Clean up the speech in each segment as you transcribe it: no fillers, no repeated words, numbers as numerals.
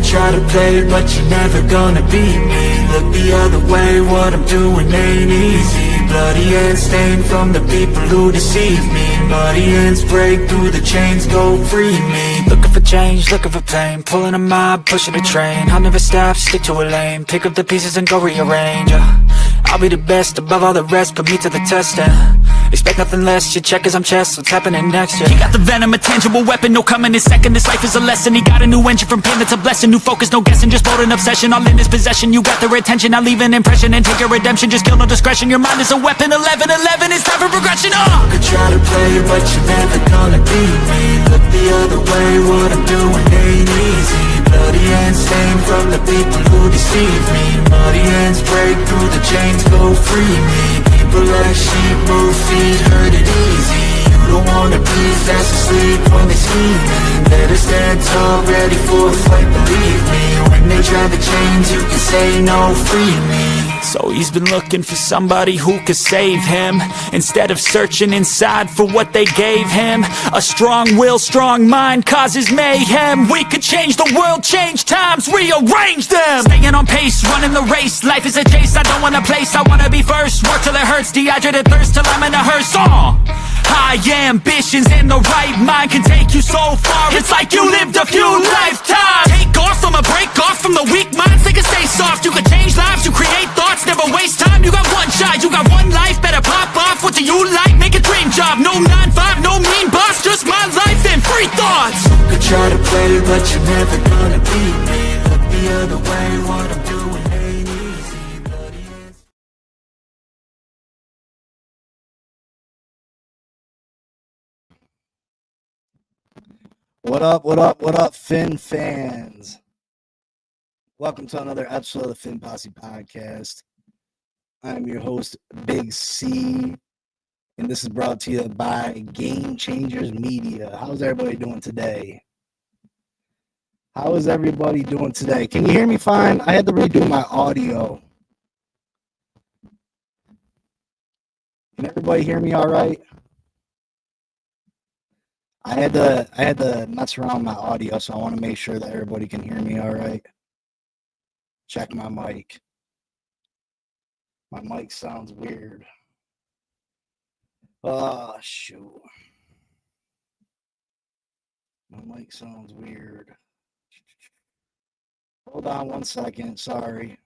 try to play, but you're never gonna beat me. Look the other way, what I'm doing ain't easy. Bloody hands stained from the people who deceive me. Muddy hands break through the chains, go free me. Looking for change, looking for pain, pulling a mob, pushing a train. I'll never stop, stick to a lane, pick up the pieces and go rearrange. I'll be the best above all the rest, put me to the test and expect nothing less, your check is I'm chess, what's happening next, yeah. He got the venom, a tangible weapon, no coming in second. This life is a lesson, he got a new engine. From pain that's a blessing, new focus, no guessing. Just bold and obsession, all in his possession. You got their attention, I'll leave an impression and take your redemption. Just kill, no discretion, your mind is a weapon. 11-11, it's time for progression, You could try to play, but you're never gonna beat me. Look the other way, what I'm doing ain't easy. Bloody hands stained from the people who deceive me. Muddy hands break through the chains, go free me. People like sheep move feet, hurt it easy. You don't wanna be fast asleep when they scheming. Better stand tall, ready for a fight, believe me. When they try the chains, you can say no, free me. So he's been looking for somebody who could save him, instead of searching inside for what they gave him. A strong will, strong mind causes mayhem. We could change the world, change times, rearrange them. Staying on pace, running the race. Life is a chase, I don't want a place, I wanna be first. Work till it hurts, dehydrated thirst till I'm in a hearse. High ambitions and the right mind can take you so far. It's like you lived a few lifetimes. Take off from a break off from the weak minds. They can stay soft, you can change lives, you create thoughts, never waste time. You got one shot, you got one life, better pop off. What do you like? Make a dream job. No 9-5, no mean boss, just my life and free thoughts. You could try to play, but you're never gonna beat me. Look the other way, what I'm doing ain't easy. Bloody hands. What up, Finn fans? Welcome to another episode of the Finn Posse Podcast. I'm your host, Big C, and this is brought to you by Game Changers Media. How's everybody doing today? How is everybody doing today? Can you hear me fine? I had to redo my audio. Can everybody hear me all right? I had to mess around with my audio, so I want to make sure that everybody can hear me all right. Check my mic. My mic sounds weird. Oh, shoot. My mic sounds weird. Hold on one second. Sorry.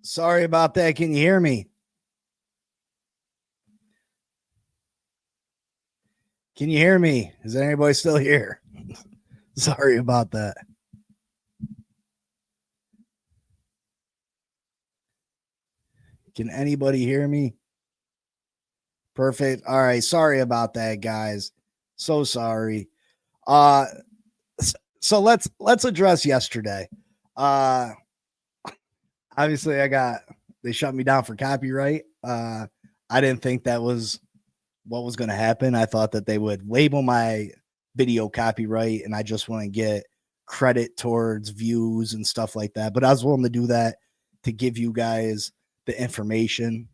Sorry about that. Can you hear me? Can you hear me? Is anybody still here? Sorry about that. Can anybody hear me? Perfect. All right. Sorry about that, guys. So sorry. Uh so let's address yesterday. Uh Obviously they shut me down for copyright. I didn't think that was what was going to happen. I thought that they would label my video copyright and I just want to get credit towards views and stuff like that. But I was willing to do that to give you guys the information.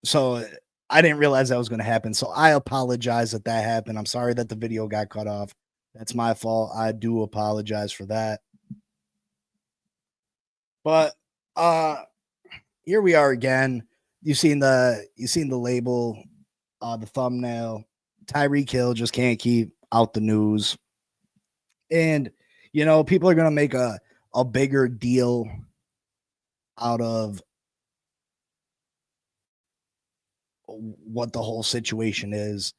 So I didn't realize that was going to happen. So I apologize that happened. I'm sorry that the video got cut off. That's my fault. I do apologize for that. But here we are again. You seen the label, the thumbnail. Tyreek Hill just can't keep out the news. And people are gonna make a bigger deal out of what the whole situation is.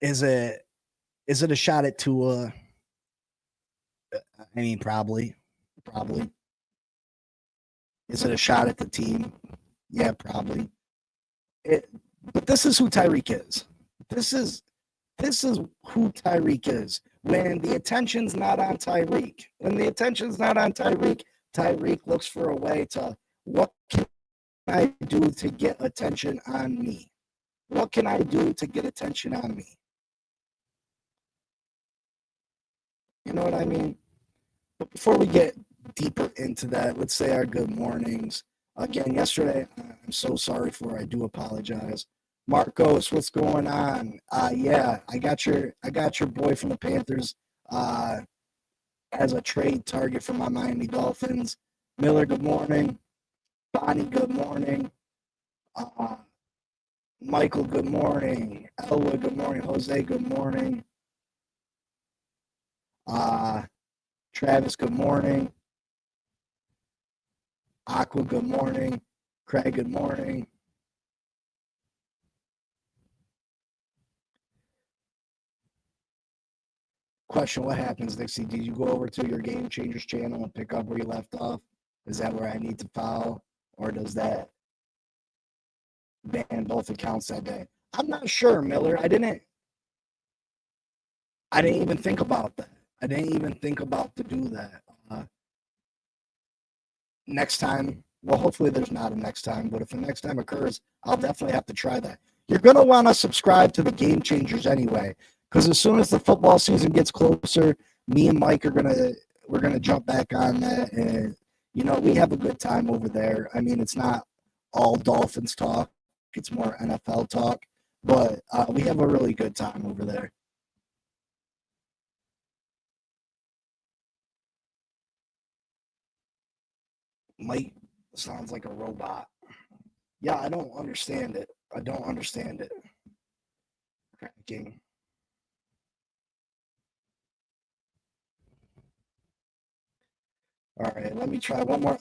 Is it a shot at Tua? I mean, probably. Is it a shot at the team? Yeah, probably. But this is who Tyreek is. This is who Tyreek is. When the attention's not on Tyreek, Tyreek looks for a way to, what can I do to get attention on me? What can I do to get attention on me? You know what I mean? But before we get deeper into that, let's say our good mornings. Again, yesterday, I'm so sorry for. I do apologize. Marcos, what's going on? Yeah, I got your boy from the Panthers as a trade target for my Miami Dolphins. Miller, good morning. Bonnie, good morning. Michael, good morning. Elwood, good morning. Jose, good morning. Travis, good morning. Aqua, good morning. Craig, good morning. Question, what happens, Dixie? Did you go over to your Game Changers channel and pick up where you left off? Is that where I need to follow? Or does that ban both accounts that day? I'm not sure, Miller. I didn't even think about that. I didn't even think about to do that. Next time, well, hopefully there's not a next time, but if the next time occurs, I'll definitely have to try that. You're going to want to subscribe to the Game Changers anyway, because as soon as the football season gets closer, me and Mike we're going to jump back on that, and we have a good time over there. I mean, it's not all Dolphins talk, it's more NFL talk, but we have a really good time over there. Mike sounds like a robot. Yeah, I don't understand it. Cracking. All right, let me try one more.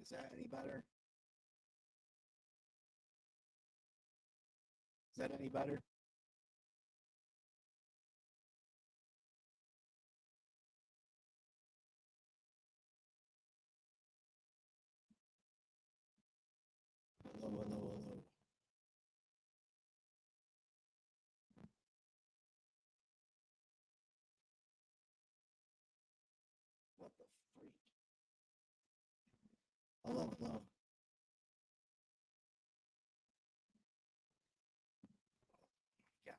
Is that any better? Is that any better? Hello, hello, hello. What the freak? Hello, hello. Gosh.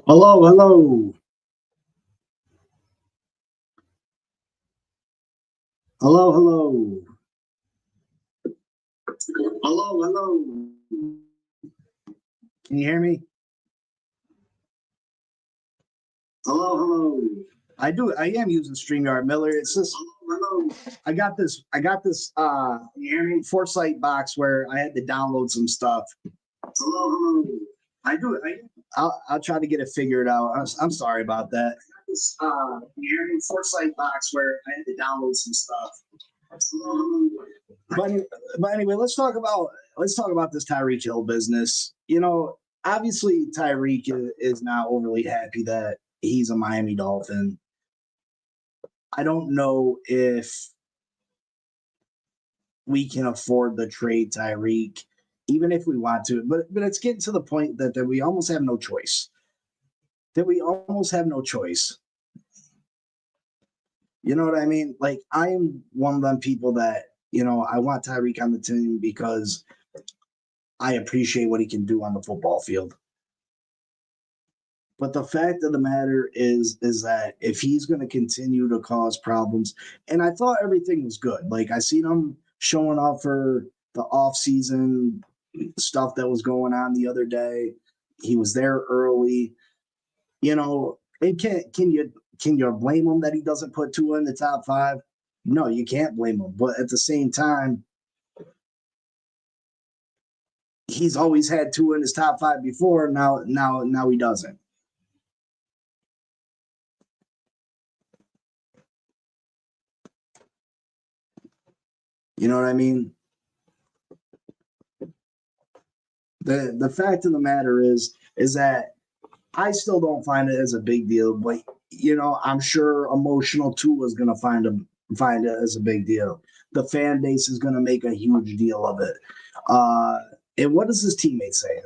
Hello, hello. Hello, hello. Hello, hello. Can you hear me? Hello, hello. I do. I am using StreamYard, Miller. It's just hello. I got this can you hear me? Foresight box where I had to download some stuff. Hello, hello. I do. I'll try to get it figured out. I'm sorry about that. This can you hear me? Foresight box where I had to download some stuff. But but anyway, let's talk about this Tyreek Hill business. Obviously Tyreek is not overly happy that he's a Miami Dolphin. I don't know if we can afford the trade Tyreek, even if we want to. But it's getting to the point that we almost have no choice. That we almost have no choice. You know what I mean? Like I am one of them people that I want Tyreek on the team because I appreciate what he can do on the football field. But the fact of the matter is that if he's going to continue to cause problems, and I thought everything was good. Like I seen him showing up for the off-season stuff that was going on the other day. He was there early. And can you blame him that he doesn't put Tua in the top five? No, you can't blame him. But at the same time, he's always had Tua in his top five before. Now he doesn't. You know what I mean? The fact of the matter is that I still don't find it as a big deal, but I'm sure emotional Tua is gonna find it as a big deal. The fan base is gonna make a huge deal of it. And what is his teammate saying?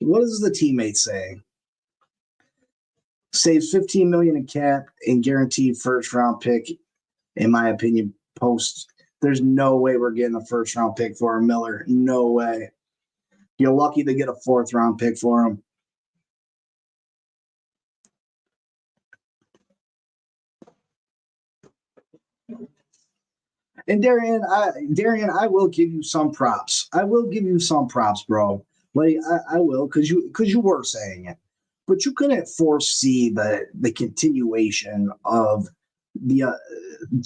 What is the teammate saying? Saves 15 million in cap and guaranteed first round pick, in my opinion, post. There's no way we're getting a first round pick for Miller. No way. You're lucky to get a fourth round pick for him. And Darian, I will give you some props. I will give you some props, bro. Like I will, because you were saying it, but you couldn't foresee the continuation of the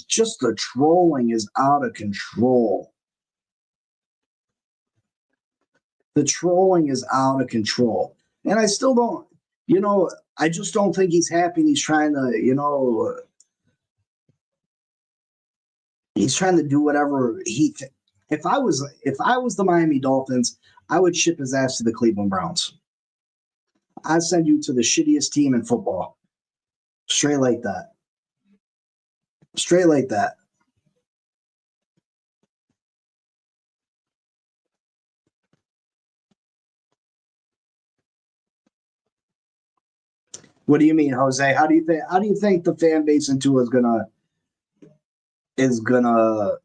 just the trolling is out of control. The trolling is out of control, and I still don't. I just don't think he's happy. And he's trying to do whatever if I was the Miami Dolphins, I would ship his ass to the Cleveland Browns. I'd send you to the shittiest team in football. Straight like that. Straight like that. What do you mean, Jose? How do you think the fan base in Tua is gonna is going to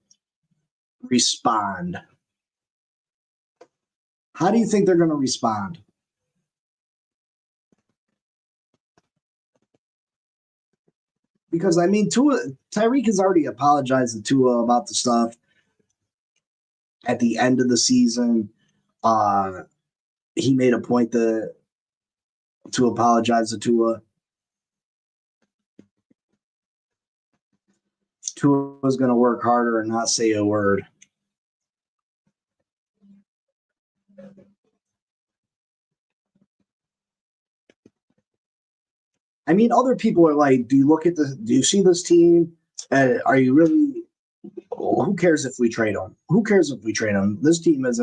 respond? How do you think they're going to respond? Because, I mean, Tyreek has already apologized to Tua about the stuff at the end of the season. He made a point to apologize to Tua. Tua was going to work harder and not say a word. I mean, other people are like, do you see this team? Are you really, who cares if we trade them? Who cares if we trade them? This team's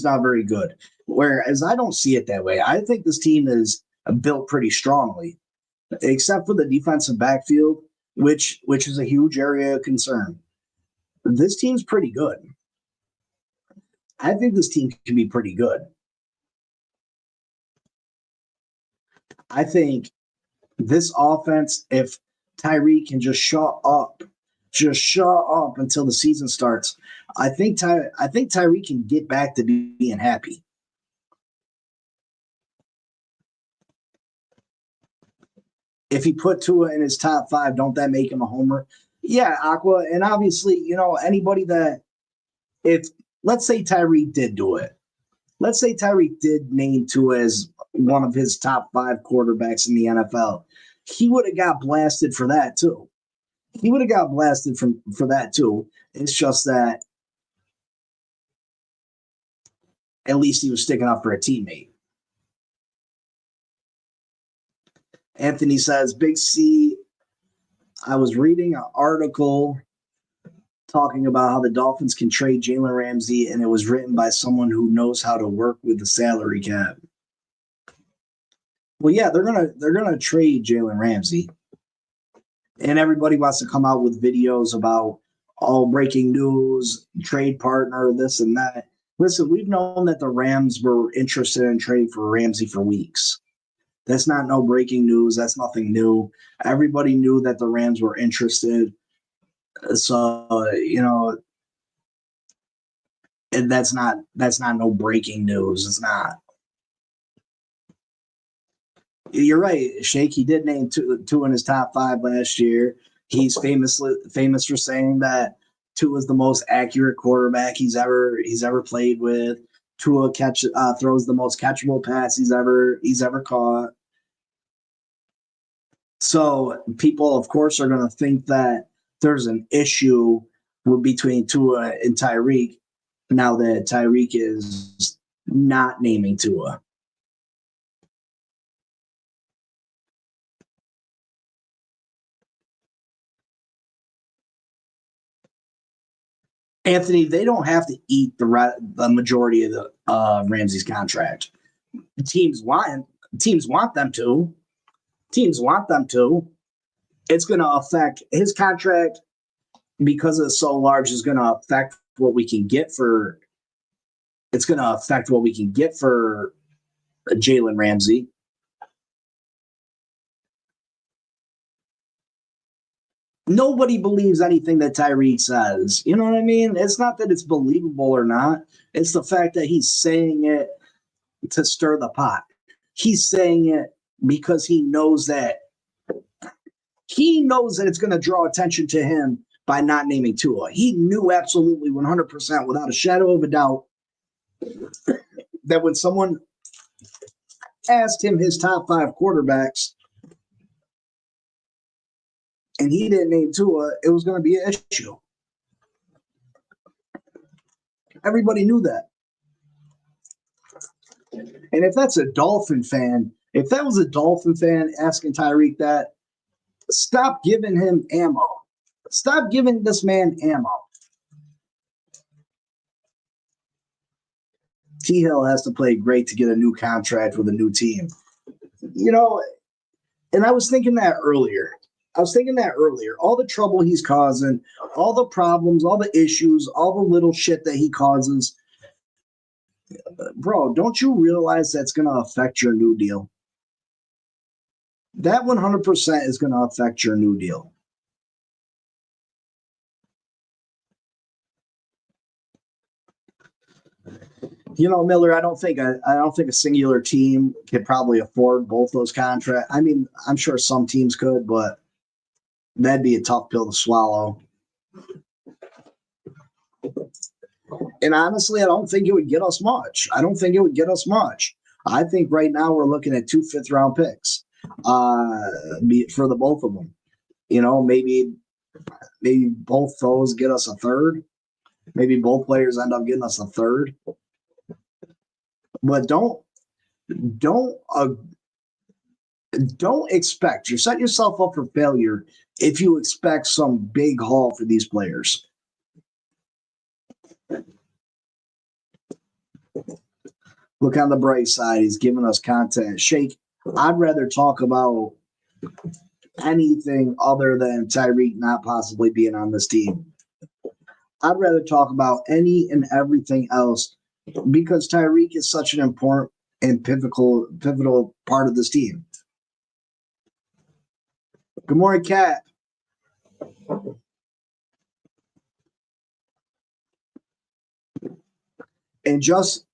not very good. Whereas I don't see it that way. I think this team is built pretty strongly, except for the defensive backfield, which is a huge area of concern. This team's pretty good. I think this team can be pretty good. I think this offense, if Tyreek can just shut up until the season starts, I think Tyreek can get back to being happy. If he put Tua in his top 5, don't that make him a homer? Yeah, Aqua, and obviously, anybody that, if let's say Tyreek did do it, let's say Tyreek did name Tua as one of his top 5 quarterbacks in the NFL, he would have got blasted for that too. For that too. It's just that at least he was sticking up for a teammate. Anthony says, Big C, I was reading an article talking about how the Dolphins can trade Jalen Ramsey, and it was written by someone who knows how to work with the salary cap. Well, yeah, they're gonna trade Jalen Ramsey, and everybody wants to come out with videos about all breaking news, trade partner, this and that. Listen, we've known that the Rams were interested in trading for Ramsey for weeks. That's not no breaking news. That's nothing new. Everybody knew that the Rams were interested. So, and that's not no breaking news. It's not. You're right, Shake. He did name two in his top 5 last year. He's famous for saying that Tua is the most accurate quarterback he's ever played with. Tua throws the most catchable pass he's ever caught. So people, of course, are going to think that there's an issue between Tua and Tyreek now that Tyreek is not naming Tua. Anthony, they don't have to eat the majority of the Ramsey's contract. Teams want them to. Teams want them to. It's going to affect his contract because it's so large. Is going to affect what we can get for. It's going to affect what we can get for Jalen Ramsey. Nobody believes anything that Tyreek says. You know what I mean? It's not that it's believable or not. It's the fact that he's saying it to stir the pot. He's saying it because he knows that it's going to draw attention to him by not naming Tua. He knew absolutely 100% without a shadow of a doubt that when someone asked him his top 5 quarterbacks and he didn't name Tua, it was going to be an issue. Everybody knew that. And if that's a Dolphin fan, if that was a Dolphin fan asking Tyreek that, stop giving him ammo. Stop giving this man ammo. T. Hill has to play great to get a new contract with a new team. And I was thinking that earlier. All the trouble he's causing, all the problems, all the issues, all the little shit that he causes. Bro, don't you realize that's going to affect your new deal? That 100% is going to affect your new deal. Miller, I don't think a singular team could probably afford both those contracts. I mean, I'm sure some teams could, but that'd be a tough pill to swallow. And honestly, I don't think it would get us much. I think right now we're looking at 2 fifth-round picks for the both of them. Maybe both those get us a third. Maybe both players end up getting us a third. But don't expect, you're setting yourself up for failure if you expect some big haul for these players. Look on the bright side, he's giving us content. Shake, I'd rather talk about anything other than Tyreek not possibly being on this team. I'd rather talk about any and everything else because Tyreek is such an important and pivotal part of this team. Good morning, Kat. And just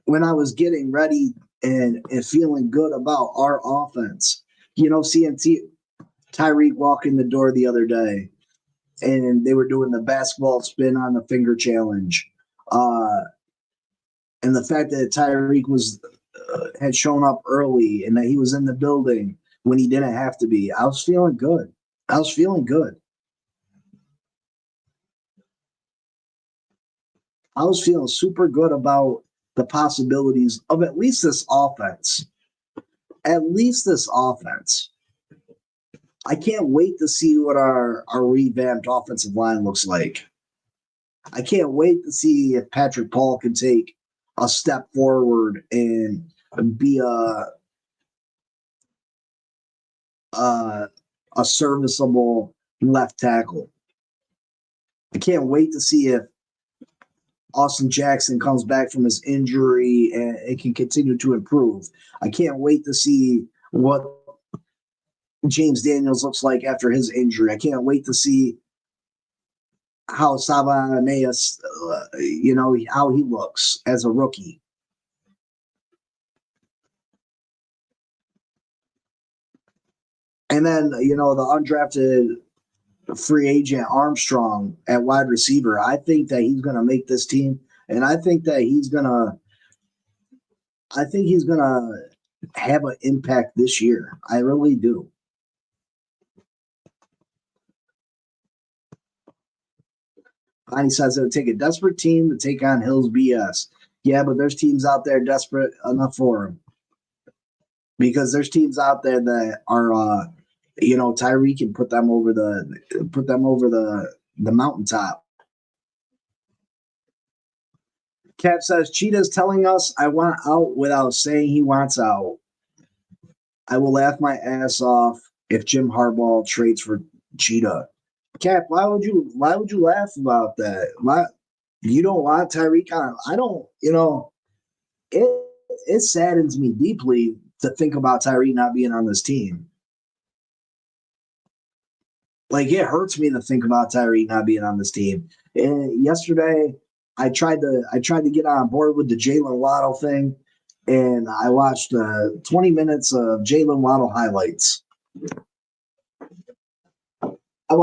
when I was getting ready and feeling good about our offense, seeing Tyreek walk in the door the other day, and they were doing the basketball spin on the finger challenge, and the fact that Tyreek had shown up early and that he was in the building when he didn't have to be, I was feeling good. I was feeling super good about the possibilities of at least this offense. I can't wait to see what our revamped offensive line looks like. I can't wait to see if Patrick Paul can take a step forward and be a serviceable left tackle. I can't wait to see if Austin Jackson comes back from his injury and it can continue to improve. I can't wait to see what James Daniels looks like after his injury. I can't wait to see how Sabaneas, how he looks as a rookie. And then, the undrafted free agent Armstrong at wide receiver. I think that he's going to make this team, and I think that he's going to have an impact this year. I really do. Bonnie says it would take a desperate team to take on Hill's BS. Yeah, but there's teams out there desperate enough for him. Because there's teams out there that are, Tyreek can put them over the mountaintop. Cap says Cheetah's telling us I want out without saying he wants out. I will laugh my ass off if Jim Harbaugh trades for Cheetah. Cap, why would you laugh about that? Why you don't want Tyreek on? I don't. It saddens me deeply to think about Tyreek not being on this team. Like, it hurts me to think about Tyreek not being on this team. And yesterday, I tried to get on board with the Jalen Waddle thing, and I watched 20 minutes of Jalen Waddle highlights. And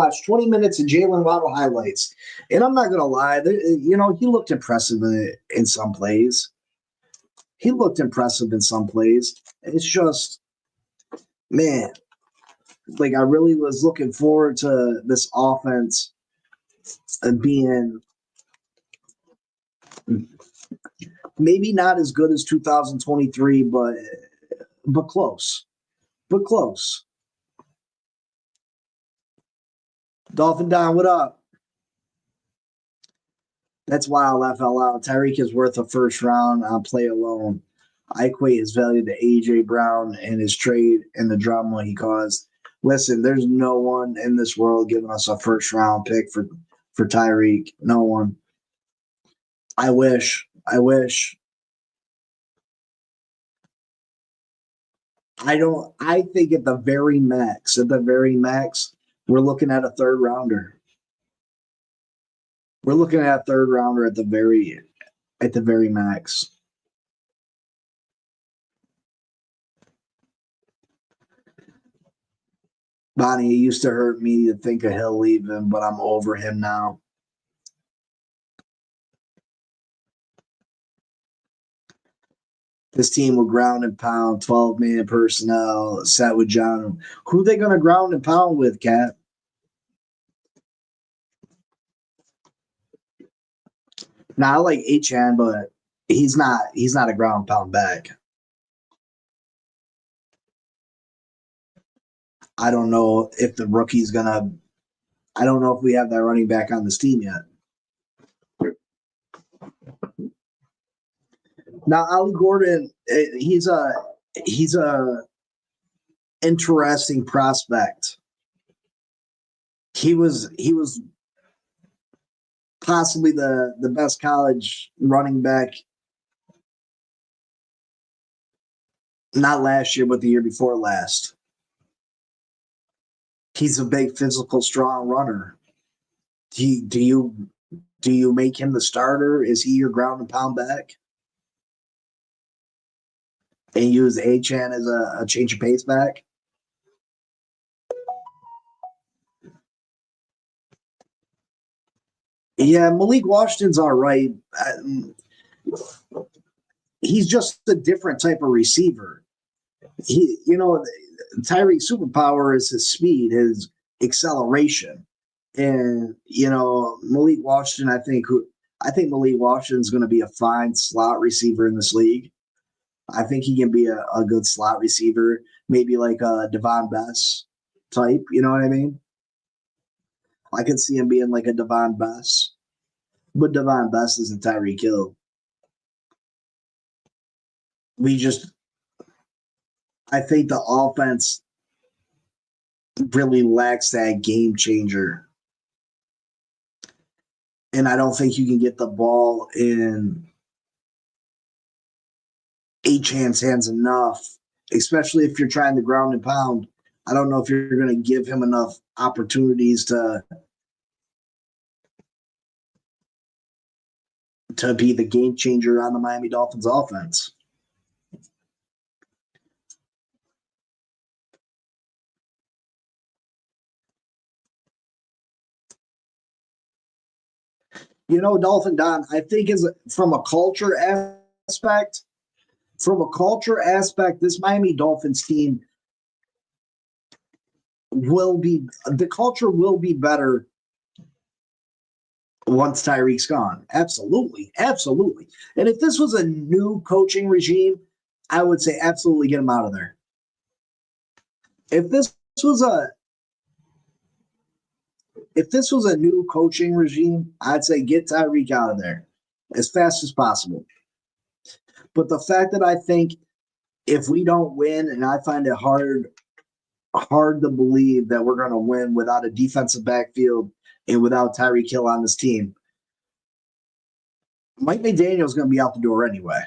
I'm not gonna lie, he looked impressive in some plays. It's just, man, like, I really was looking forward to this offense being maybe not as good as 2023, but close. Dolphin Don, what up? That's why I laugh out loud. Tyreek is worth a first round on play alone. I equate his value to A.J. Brown and his trade and the drama he caused. Listen, there's no one in this world giving us a first round pick for Tyreek. No one. I wish. I think at the very max, we're looking at a third rounder. We're looking at a third rounder at the very max. Bonnie, it used to hurt me to think of Hill leaving, but I'm over him now. This team will ground and pound, 12-man personnel, set with John. Who are they going to ground and pound with, Cat? Now, I like H-Han, but he's not a ground pound back. I don't know if the rookie's going to – I don't know if we have that running back on this team yet. Now, Ali Gordon, he's a interesting prospect. He was possibly the best college running back, not last year, but the year before last. He's a big, physical, strong runner. Do you make him the starter? Is he your ground and pound back? And use H-Han as a change of pace back? Yeah, Malik Washington's all right. He's just a different type of receiver. Tyreek's superpower is his speed, his acceleration. And, Malik Washington, I think Malik Washington's going to be a fine slot receiver in this league. I think he can be a good slot receiver, maybe like a Devon Bess type. You know what I mean? I could see him being like a Devon Bess, but Devon Bess isn't Tyreek Hill. I think the offense really lacks that game changer. And I don't think you can get the ball in H-Han's hands enough, especially if you're trying to ground and pound. I don't know if you're going to give him enough opportunities to be the game changer on the Miami Dolphins offense. Dolphin Don, I think is from a culture aspect, this Miami Dolphins team the culture will be better once Tyreek's gone. Absolutely. Absolutely. And if this was a new coaching regime, I would say absolutely get him out of there. If this was a new coaching regime, I'd say get Tyreek out of there as fast as possible. But the fact that I think if we don't win, and I find it hard to believe that we're going to win without a defensive backfield and without Tyreek Hill on this team, Mike McDaniel's going to be out the door anyway.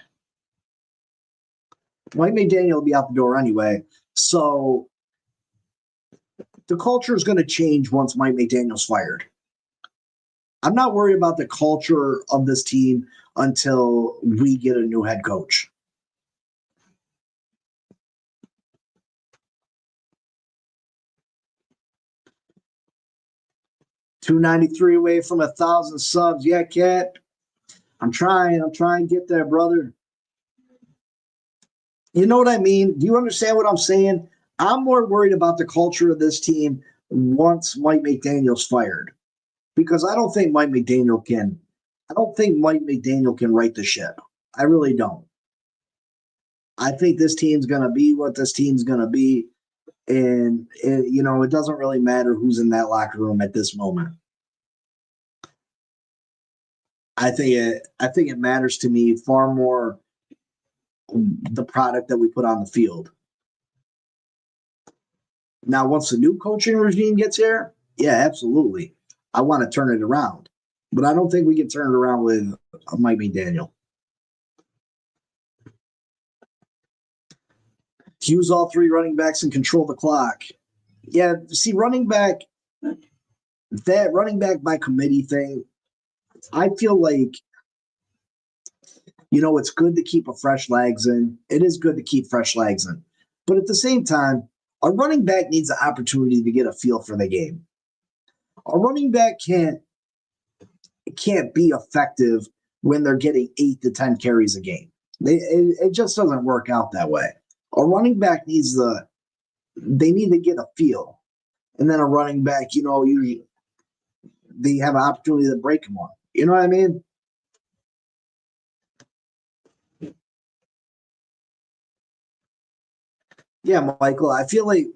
So the culture is going to change once Mike McDaniel's fired. I'm not worried about the culture of this team until we get a new head coach. $293 away from 1,000 subs. Yeah, Cat. I'm trying to get there, brother. You know what I mean? Do you understand what I'm saying? I'm more worried about the culture of this team once Mike McDaniel's fired, because I don't think Mike McDaniel can right the ship. I really don't. I think this team's going to be what this team's going to be. And, it doesn't really matter who's in that locker room at this moment. I think it matters to me far more the product that we put on the field. Now, once the new coaching regime gets here, yeah, absolutely. I want to turn it around. But I don't think we can turn it around with Mike McDaniel. Use all three running backs and control the clock. Yeah, see, running back by committee thing, I feel like, it's good to keep a fresh legs in. It is good to keep fresh legs in. But at the same time, a running back needs an opportunity to get a feel for the game. A running back can't be effective when they're getting 8 to 10 carries a game. It just doesn't work out that way. A running back they need to get a feel. And then a running back, usually they have an opportunity to break them on. You know what I mean? Yeah, Michael, I feel like,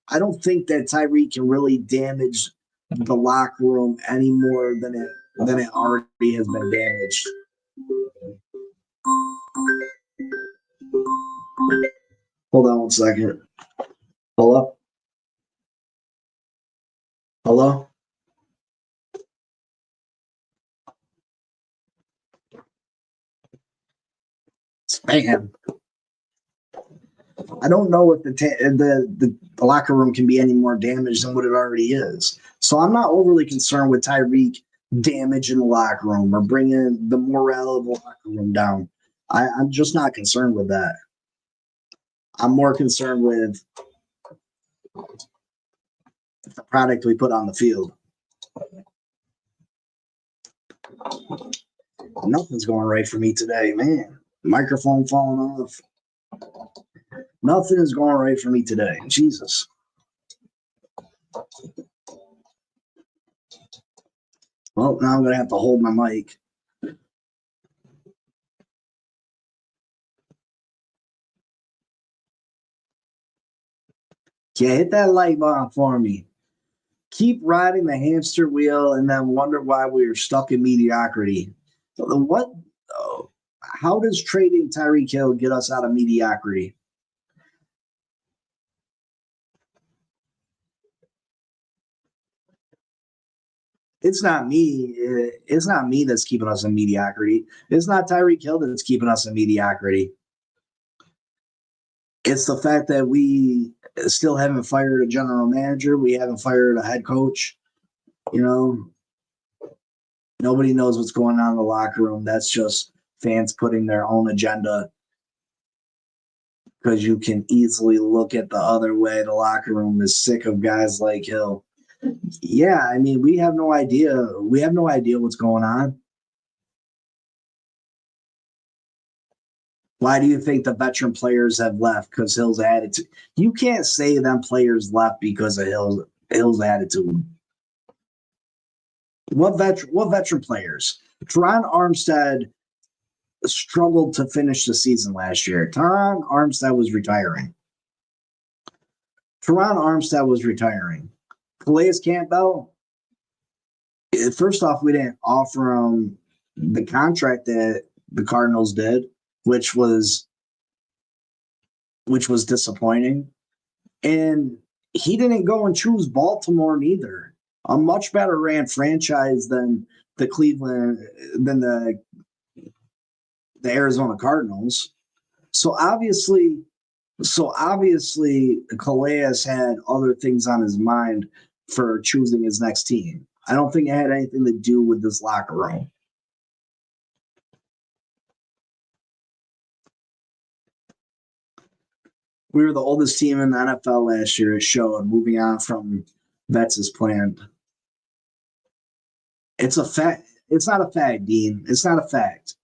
I don't think that Tyreek can really damage the locker room any more than it already has been damaged. Hold on one second. Hello? Hello? Spam. I don't know if the locker room can be any more damaged than what it already is. So I'm not overly concerned with Tyreek damaging the locker room or bringing the morale of the locker room down. I'm just not concerned with that. I'm more concerned with the product we put on the field. Nothing's going right for me today, man. Microphone falling off. Nothing is going right for me today. Jesus. Well, now I'm going to have to hold my mic. Yeah, hit that like button for me. Keep riding the hamster wheel and then wonder why we're stuck in mediocrity. What? How does trading Tyreek Hill get us out of mediocrity? It's not me. It's not me that's keeping us in mediocrity. It's not Tyreek Hill that's keeping us in mediocrity. It's the fact that we still haven't fired a general manager. We haven't fired a head coach. Nobody knows what's going on in the locker room. That's just fans putting their own agenda, because you can easily look at the other way. The locker room is sick of guys like Hill. Yeah, I mean, we have no idea. We have no idea what's going on. Why do you think the veteran players have left? Because Hill's attitude. You can't say them players left because of Hill's attitude. What veteran players? Teron Armstead struggled to finish the season last year. Teron Armstead was retiring. Calais Campbell, first off, we didn't offer him the contract that the Cardinals did, which was disappointing. And he didn't go and choose Baltimore neither. A much better ran franchise than the Arizona Cardinals. So obviously Calais had other things on his mind for choosing his next team. I don't think it had anything to do with this locker room. We were the oldest team in the NFL last year. It showed. Moving on from vets is planned. It's a fact. It's not a fact, Dean. It's not a fact.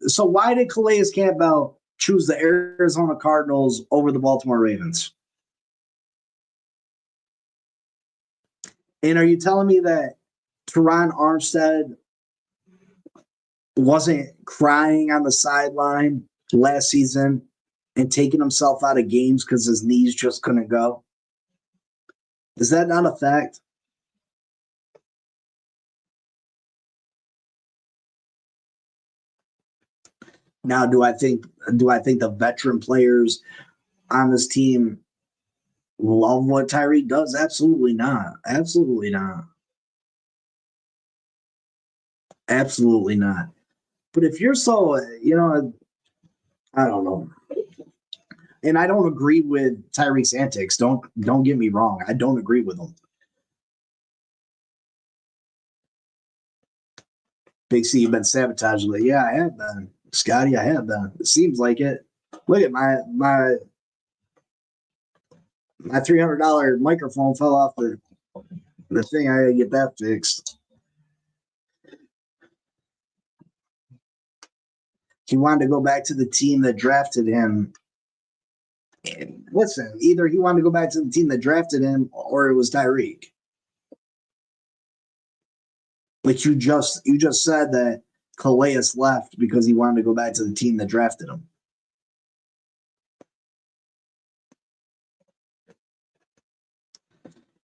So why did Calais Campbell choose the Arizona Cardinals over the Baltimore Ravens? And are you telling me that Teron Armstead wasn't crying on the sideline last season and taking himself out of games because his knees just couldn't go? Is that not a fact? Now, do I think the veteran players on this team love what Tyreek does? Absolutely not. Absolutely not. Absolutely not. But if you're so, I don't know. And I don't agree with Tyreek's antics. Don't get me wrong. I don't agree with him. Big C, you've been sabotaging it. Yeah, I have been. Scotty, I have been. It seems like it. Look at my $300 microphone fell off the thing. I gotta get that fixed. He wanted to go back to the team that drafted him. And listen, either he wanted to go back to the team that drafted him or it was Tyreek. Like you just said that Calais left because he wanted to go back to the team that drafted him.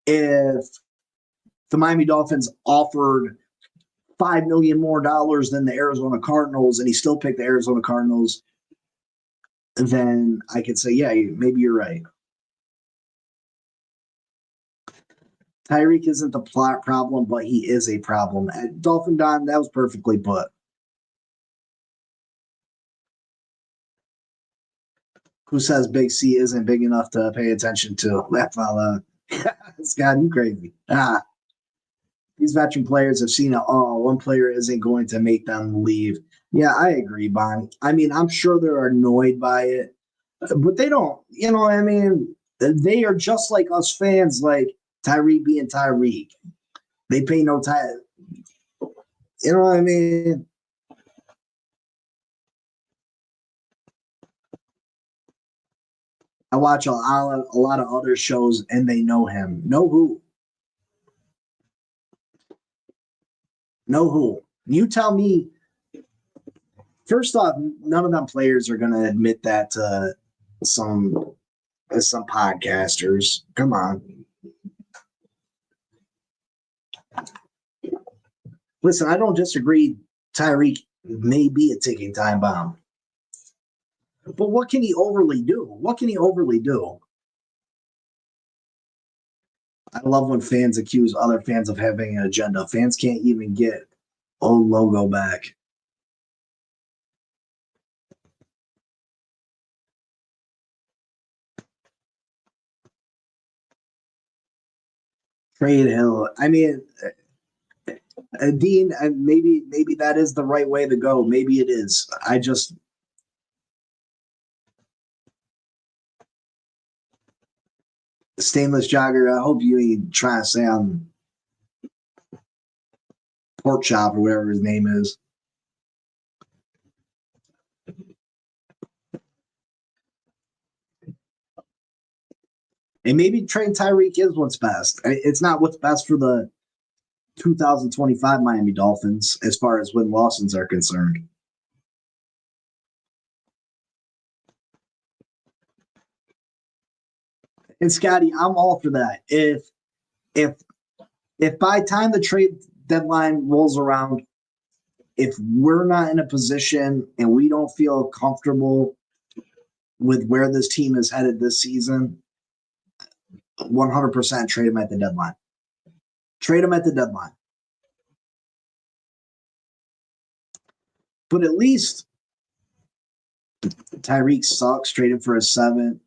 If the Miami Dolphins offered $5 million more than the Arizona Cardinals and he still picked the Arizona Cardinals, then I could say, yeah, maybe you're right. Tyreek isn't the plot problem, but he is a problem. At Dolphin Don, that was perfectly put. Who says Big C isn't big enough to pay attention to? Laugh out loud. Scott, you crazy. These veteran players have seen it all. One player isn't going to make them leave. Yeah, I agree, Bonnie. I mean, I'm sure they're annoyed by it, but they don't, you know what I mean? They are just like us fans, like Tyreek being Tyreek. They pay no time. You know what I mean? I watch a lot of other shows and they know him. Know who? Know who? You tell me. First off, none of them players are going to admit that to some podcasters. Come on. Listen, I don't disagree. Tyreek may be a ticking time bomb. But what can he overly do? What can he overly do? I love when fans accuse other fans of having an agenda. Fans can't even get old logo back. Trade Hill. I mean, Dean, maybe that is the right way to go. Maybe it is. I just stainless jogger. I hope you ain't trying to say I'm pork chop or whatever his name is. And maybe trade Tyreek is what's best. It's not what's best for the 2025 Miami Dolphins as far as win-losses are concerned. And Scotty, I'm all for that. If by the time the trade deadline rolls around, if we're not in a position and we don't feel comfortable with where this team is headed this season, 100% trade him at the deadline. Trade him at the deadline. But at least Tyreek sucks. Trade him for a 7.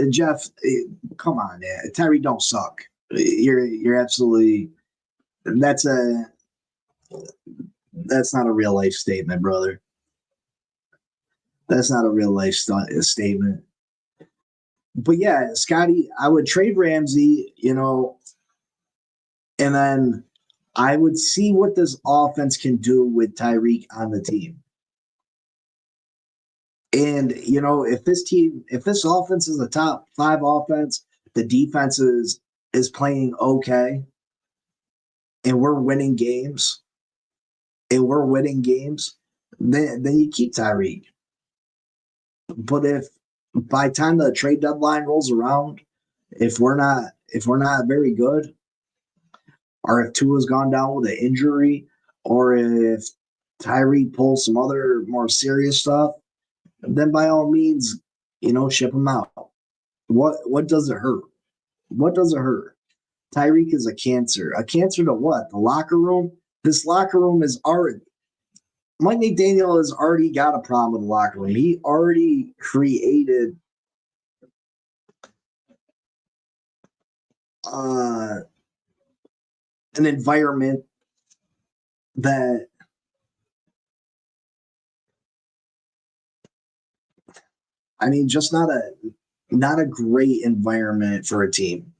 Jeff, come on, man. Tyreek don't suck. You're absolutely. That's not a real life statement, brother. That's not a real life statement. But yeah, Scotty, I would trade Ramsey, and then I would see what this offense can do with Tyreek on the team. And, if this offense is a top 5 offense, the defense is playing okay, and we're winning games, then you keep Tyreek. But if by the time the trade deadline rolls around, if we're not very good, or if Tua's gone down with an injury, or if Tyreek pulls some other more serious stuff, then by all means, ship him out. What does it hurt? What does it hurt? Tyreek is a cancer. A cancer to what? The locker room? This locker room is already. Mike McDaniel has already got a problem with the locker room. He already created an environment that I mean, just not a great environment for a team.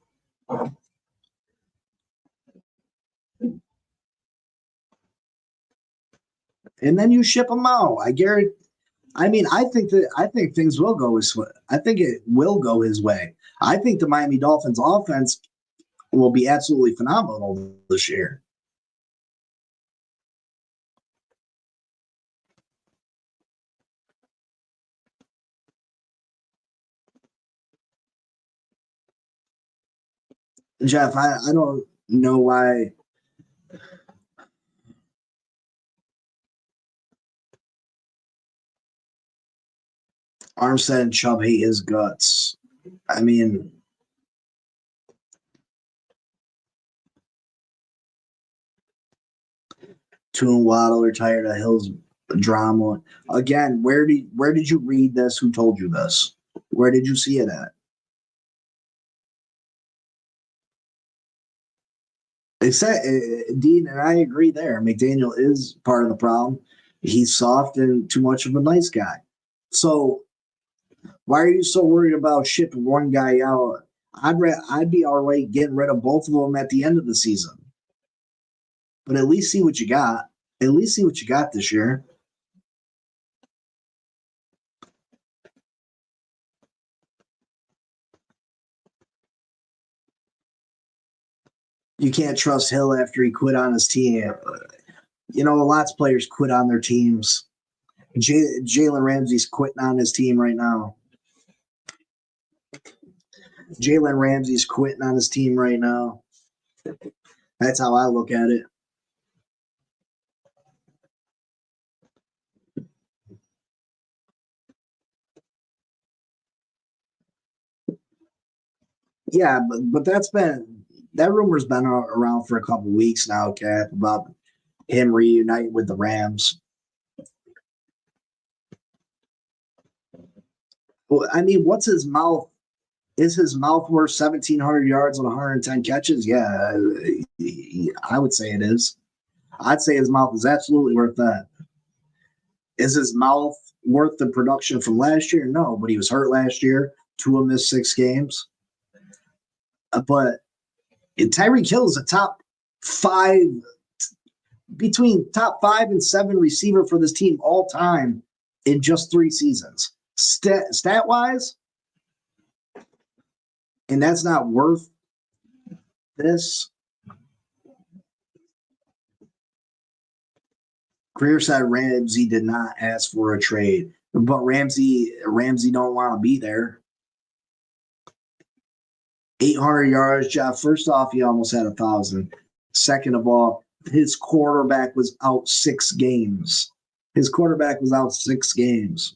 And then you ship them out. I guarantee. I mean, I think things will go his way. I think it will go his way. I think the Miami Dolphins offense will be absolutely phenomenal this year. Jeff, I don't know why. Armstead and Chubb hate his guts. I mean, Tua and Waddle are tired of Hill's drama. Again, where did you read this? Who told you this? Where did you see it at? Except Dean and I agree there. McDaniel is part of the problem. He's soft and too much of a nice guy. So why are you so worried about shipping one guy out? I'd be all right getting rid of both of them at the end of the season. But at least see what you got. At least see what you got this year. You can't trust Hill after he quit on his team. You know, lots of players quit on their teams. Jalen Ramsey's quitting on his team right now. Jalen Ramsey's quitting on his team right now. That's how I look at it. Yeah, but that rumor's been around for a couple weeks now, Cap, about him reuniting with the Rams. Well, I mean, what's his mouth? Is his mouth worth 1,700 yards and 110 catches? Yeah, I would say it is. I'd say his mouth is absolutely worth that. Is his mouth worth the production from last year? No, but he was hurt last year. Tua missed 6 games. But Tyreek Hill is a top 5, between top 5 and 7 receiver for this team all time in just 3 seasons. Stat wise, and that's not worth this. Greer said Ramsey did not ask for a trade, but Ramsey don't want to be there. 800 yards, Jeff. First off, he almost had 1,000. Second of all, his quarterback was out 6 games. His quarterback was out 6 games.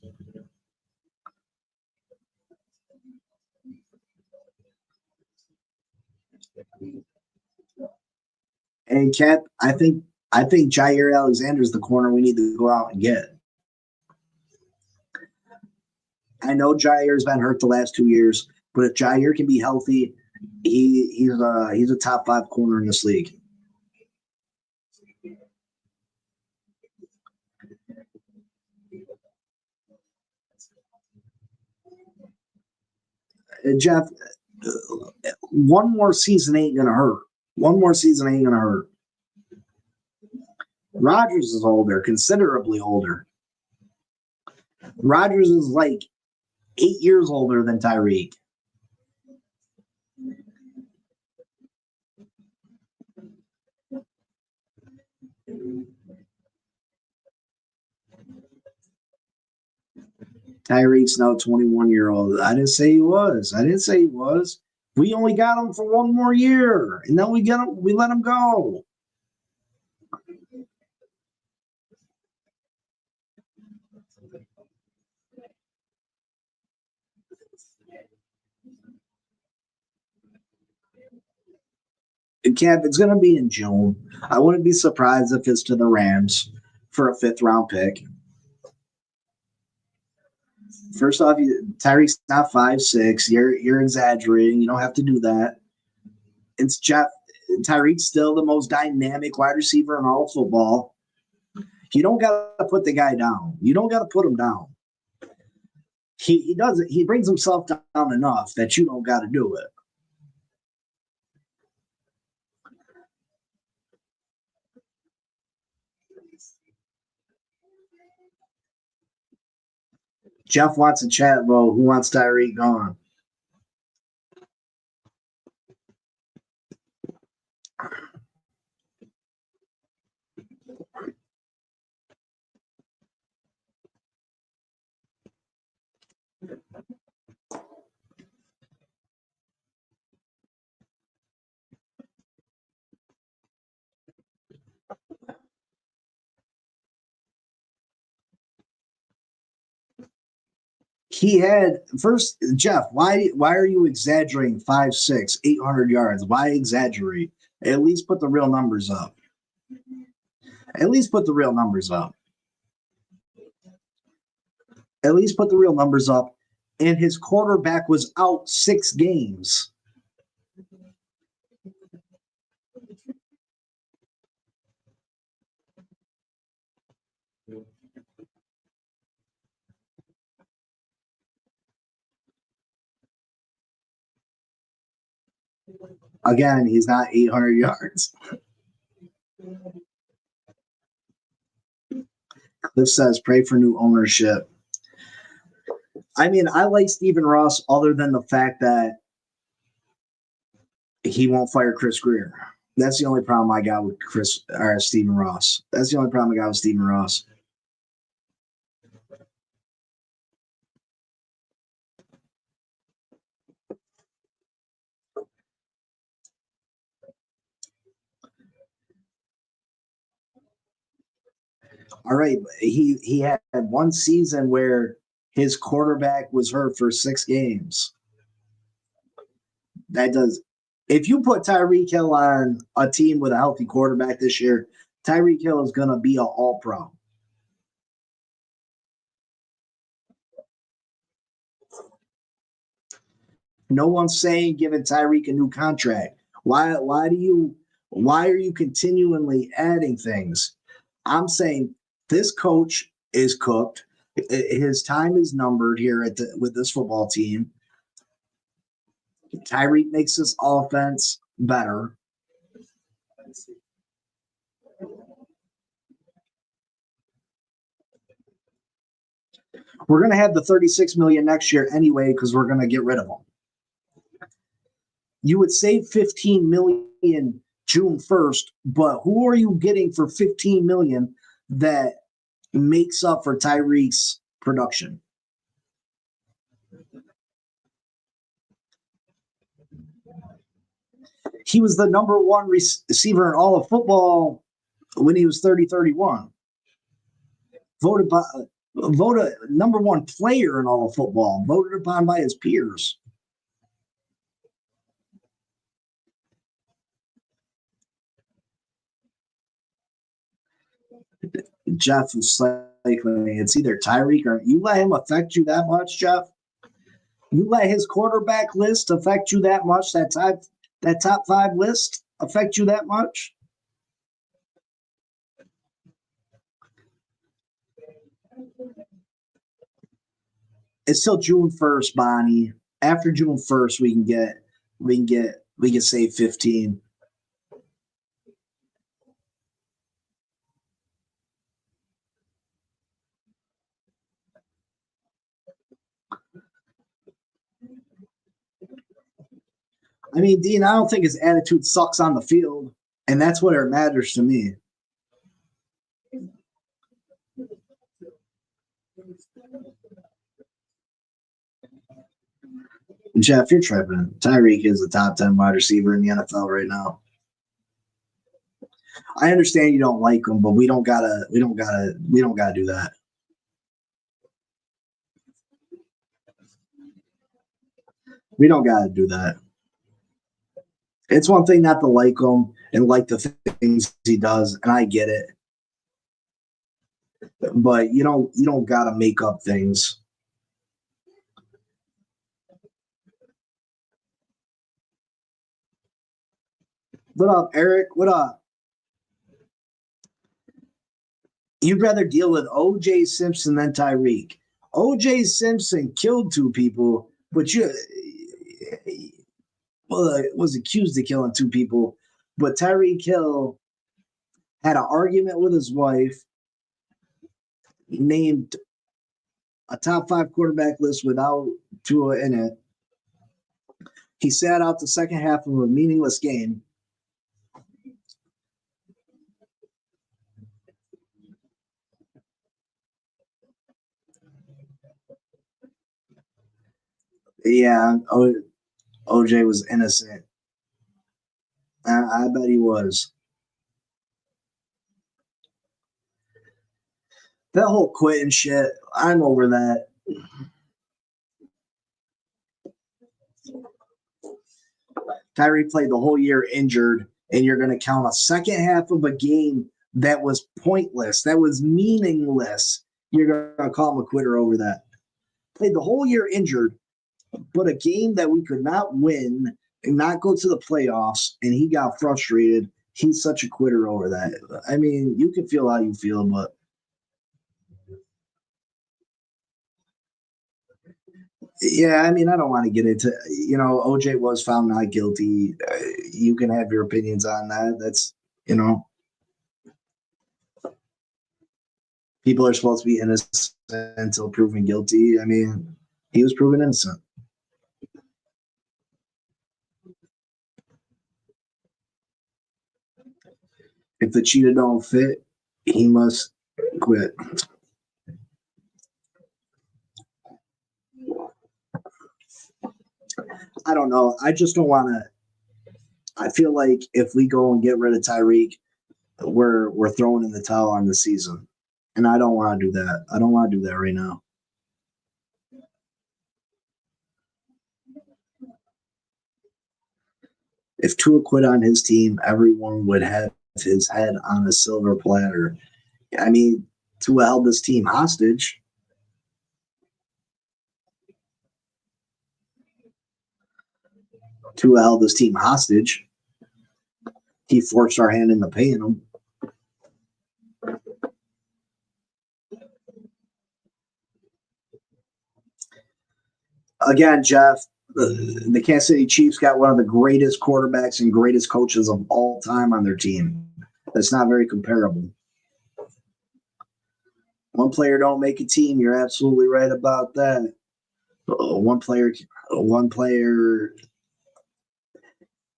And Cat, I think Jair Alexander is the corner we need to go out and get. I know Jair's been hurt the last 2 years, but if Jair can be healthy, he's a top 5 corner in this league. Jeff, one more season ain't gonna hurt. One more season ain't gonna hurt. Rodgers is older, considerably older. Rodgers is like 8 years older than Tyreek. Tyreek's now 21-year-old. I didn't say he was. We only got him for 1 more year, and then we let him go. Cap, it's going to be in June. I wouldn't be surprised if it's to the Rams for a 5th-round pick. First off, Tyreek's not 5'6". You're exaggerating. You don't have to do that. It's Jeff. Tyreek's still the most dynamic wide receiver in all of football. You don't got to put the guy down. You don't got to put him down. he does it. He brings himself down enough that you don't got to do it. Jeff wants a chat vote. Who wants Tyreek gone? He had first Jeff. Why are you exaggerating 5'6", 800 yards? Why exaggerate? At least put the real numbers up. At least put the real numbers up. At least put the real numbers up. And his quarterback was out 6 games. Again, he's not 800 yards. Cliff says, pray for new ownership. I mean, I like Stephen Ross other than the fact that he won't fire Chris Greer. That's the only problem I got with Stephen Ross. That's the only problem I got with Stephen Ross. All right, he had one season where his quarterback was hurt for 6 games. That does. If you put Tyreek Hill on a team with a healthy quarterback this year, Tyreek Hill is going to be an all-pro. No one's saying giving Tyreek a new contract. Why are you continually adding things? I'm saying this coach is cooked. His time is numbered here with this football team. Tyreek makes this offense better. We're going to have the $36 million next year anyway because we're going to get rid of them. You would save $15 million June 1st, but who are you getting for $15 million that makes up for Tyreek's production? He was the number 1 receiver in all of football when he was 30-31. Voted number 1 player in all of football, voted upon by his peers. Jeff is cycling. It's either Tyreek or you let him affect you that much, Jeff. You let his quarterback list affect you that much. That top 5 list affect you that much. It's till June 1st, Bonnie. After June 1st, we can save 15. I mean, Dean, I don't think his attitude sucks on the field, and that's what it matters to me. Jeff, you're tripping. Tyreek is the top 10 wide receiver in the NFL right now. I understand you don't like him, but we don't gotta do that. We don't gotta do that. It's one thing not to like him and like the things he does, and I get it. But you don't gotta make up things. What up, Eric? What up? You'd rather deal with O.J. Simpson than Tyreek. O.J. Simpson killed 2 people, but was accused of killing 2 people. But Tyreek Hill had an argument with his wife, named a top 5 quarterback list without Tua in it. He sat out the second half of a meaningless game. Yeah, OJ was innocent. I bet he was. That whole quitting shit, I'm over that. Tyreek played the whole year injured, and you're going to count a second half of a game that was pointless, that was meaningless. You're going to call him a quitter over that. Played the whole year injured, but a game that we could not win and not go to the playoffs, and he got frustrated. He's such a quitter over that. I mean, you can feel how you feel, but yeah, I mean, I don't want to get into, OJ was found not guilty. You can have your opinions on that. That's, people are supposed to be innocent until proven guilty. I mean, he was proven innocent. If the cheetah don't fit, he must quit. I don't know. I just don't want to. I feel like if we go and get rid of Tyreek, we're throwing in the towel on the season, and I don't want to do that. I don't want to do that right now. If Tua quit on his team, everyone would have his head on a silver platter. I mean, Tua held this team hostage. Tua held this team hostage. He forced our hand into paying them. Again, Jeff, the Kansas City Chiefs got one of the greatest quarterbacks and greatest coaches of all time on their team. That's not very comparable. One player don't make a team. You're absolutely right about that. One player.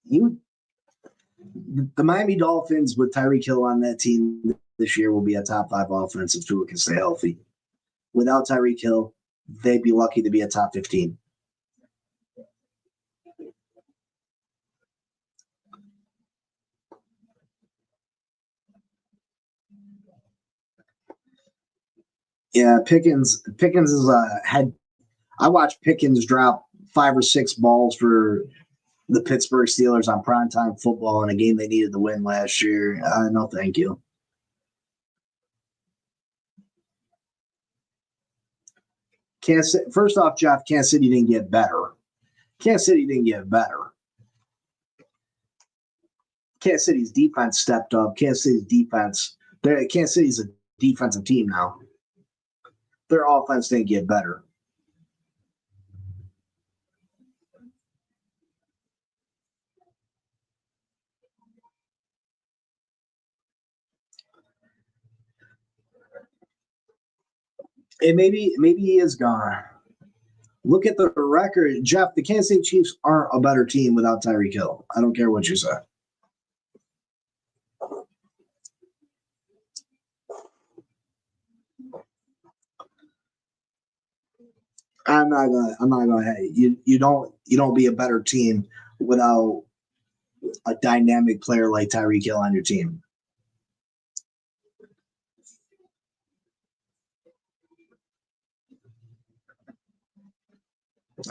The Miami Dolphins with Tyreek Hill on that team this year will be a top 5 offense if Tua can stay healthy. Without Tyreek Hill, they'd be lucky to be a top 15. Yeah, Pickens is I watched Pickens drop 5 or 6 balls for the Pittsburgh Steelers on primetime football in a game they needed to win last year. No, thank you. First off, Jeff, Kansas City didn't get better. Kansas City's defense stepped up. Kansas City's a defensive team now. Their offense didn't get better. And maybe he is gone. Look at the record. Jeff, the Kansas City Chiefs aren't a better team without Tyreek Hill. I don't care what you say. I'm not gonna you don't be a better team without a dynamic player like Tyreek Hill on your team.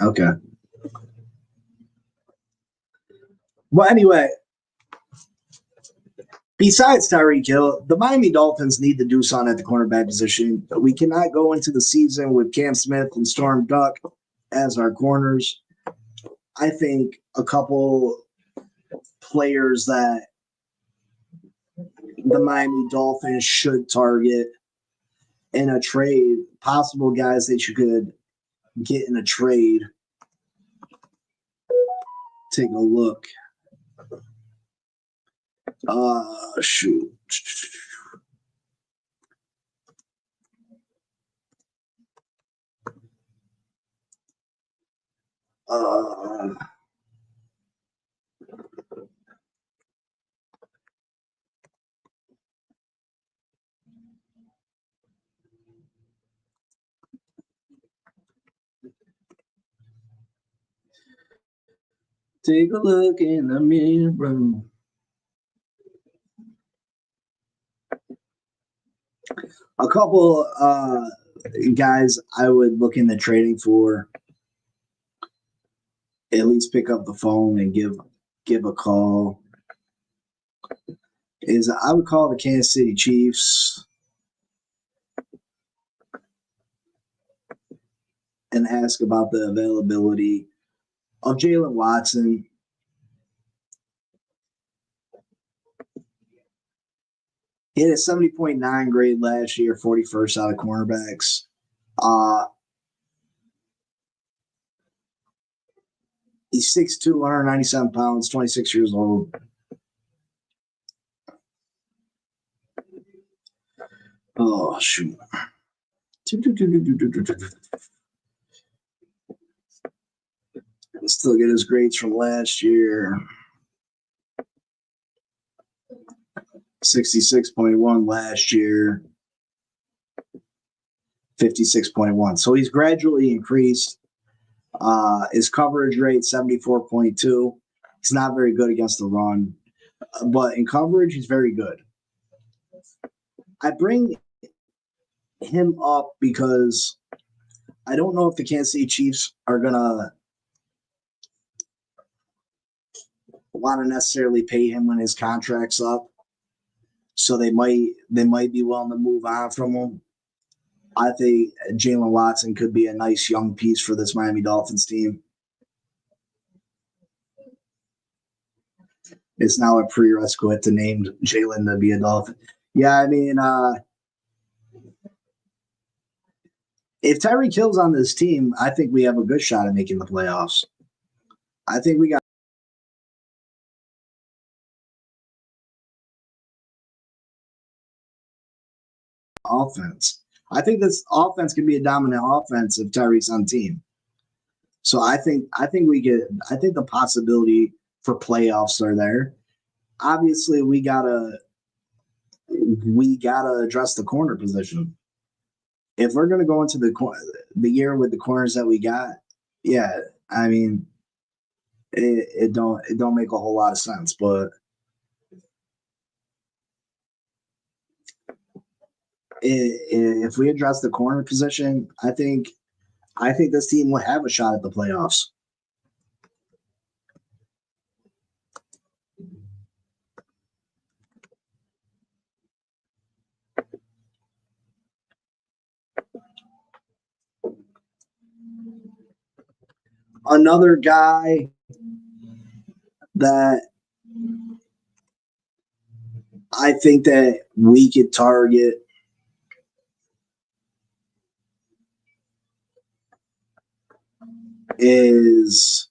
Okay. Well, anyway, besides Tyreek Hill, the Miami Dolphins need to do something at the cornerback position. We cannot go into the season with Cam Smith and Storm Duck as our corners. I think a couple players that the Miami Dolphins should target in a trade possible guys that you could get in a trade. Take a look. Shoot. Take a look in the mirror. A couple guys I would look into trading for. At least pick up the phone and give a call. Is I would call the Kansas City Chiefs and ask about the availability of Jalen Watson. He had a 70.9 grade last year, 41st out of cornerbacks. He's 6'2", 197 pounds, 26 years old. Oh, shoot. Still get his grades from last year. 66.1 last year. 56.1. So he's gradually increased. His coverage rate, 74.2. He's not very good against the run. But in coverage, he's very good. I bring him up because I don't know if the Kansas City Chiefs are going to want to necessarily pay him when his contract's up. So they might be willing to move on from him. I think Jalen Watson could be a nice young piece for this Miami Dolphins team. It's now a prerequisite to name Jalen to be a Dolphin. Yeah, I mean, if Tyreek Hill's on this team, I think we have a good shot at making the playoffs. I think we got offense. I think this offense can be a dominant offense if Tyreek's on team. So I think the possibility for playoffs are there. Obviously, we gotta address the corner position. If we're gonna go into the year with the corners that we got, yeah, I mean, it don't make a whole lot of sense, but if we address the corner position, I think this team will have a shot at the playoffs. Another guy that I think that we could target is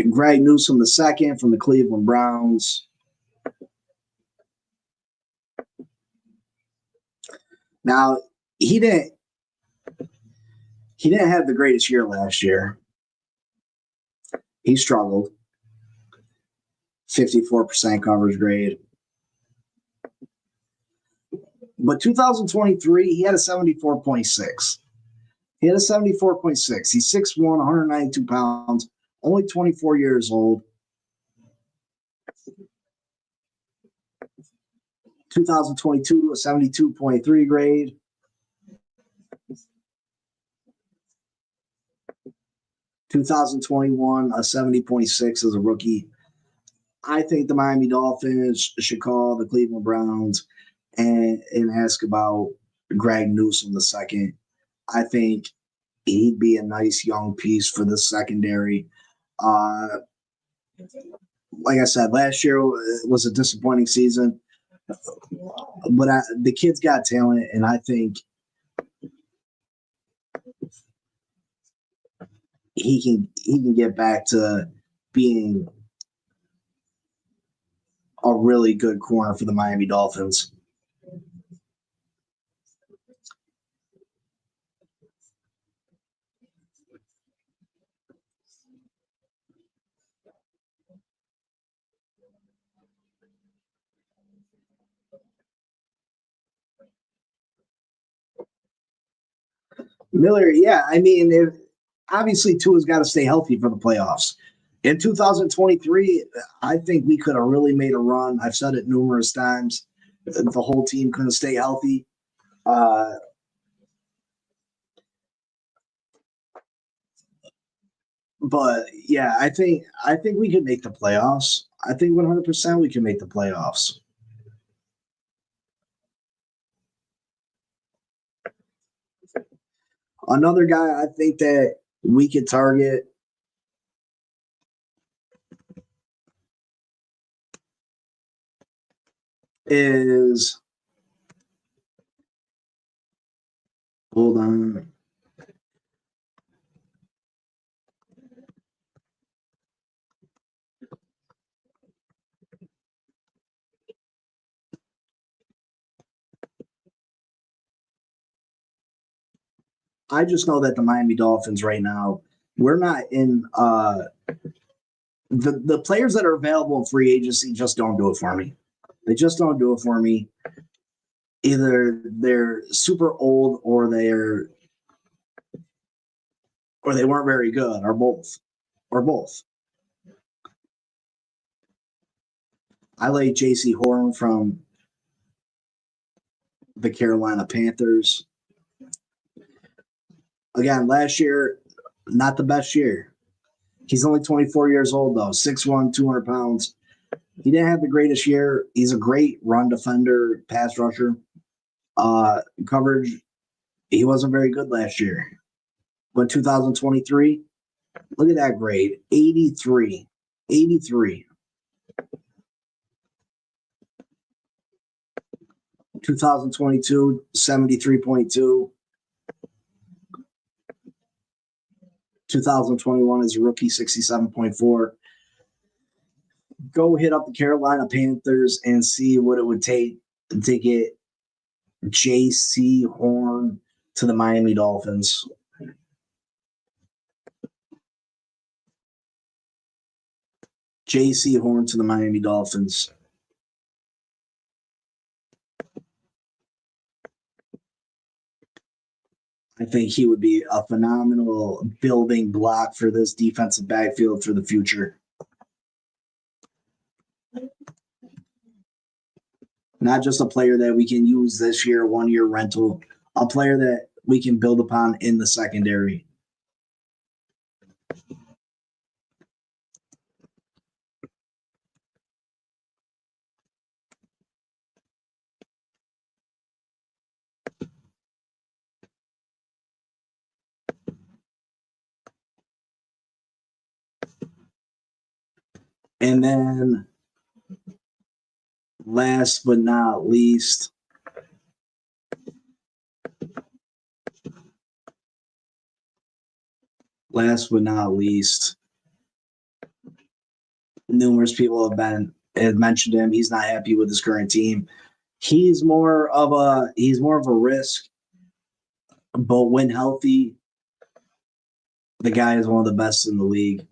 Greg Newsome II from the Cleveland Browns. Now, he didn't have the greatest year last year. He struggled. 54% coverage grade. But 2023, he had a 74.6. He had a 74.6. He's 6'1", 192 pounds, only 24 years old. 2022, a 72.3 grade. 2021, a 70.6 as a rookie. I think the Miami Dolphins should call the Cleveland Browns and ask about Greg Newsome II. I think he'd be a nice young piece for the secondary. Like I said, last year was a disappointing season, but the kid's got talent, and I think he can get back to being a really good corner for the Miami Dolphins. Miller, yeah, I mean, obviously Tua's got to stay healthy for the playoffs. In 2023, I think we could have really made a run. I've said it numerous times. The whole team couldn't stay healthy. But yeah, I think we could make the playoffs. I think 100% we can make the playoffs. Another guy I think that we could target is, hold on. I just know that the Miami Dolphins right now, we're not in the players that are available in free agency just don't do it for me. They just don't do it for me. Either they're super old or they weren't very good, or both. Or both. I like J.C. Horn from the Carolina Panthers. Again, last year, not the best year. He's only 24 years old, though. 6'1", 200 pounds. He didn't have the greatest year. He's a great run defender, pass rusher. Coverage, he wasn't very good last year. But 2023, look at that grade, 83. 83. 2022, 73.2. 2021 is a rookie, 67.4. Go hit up the Carolina Panthers and see what it would take to get J.C. Horn to the Miami Dolphins. J.C. Horn to the Miami Dolphins. I think he would be a phenomenal building block for this defensive backfield for the future. Not just a player that we can use this year, 1 year rental, a player that we can build upon in the secondary. And then last but not least, numerous people have mentioned him. He's not happy with his current team. He's more of a risk, but when healthy, the guy is one of the best in the league.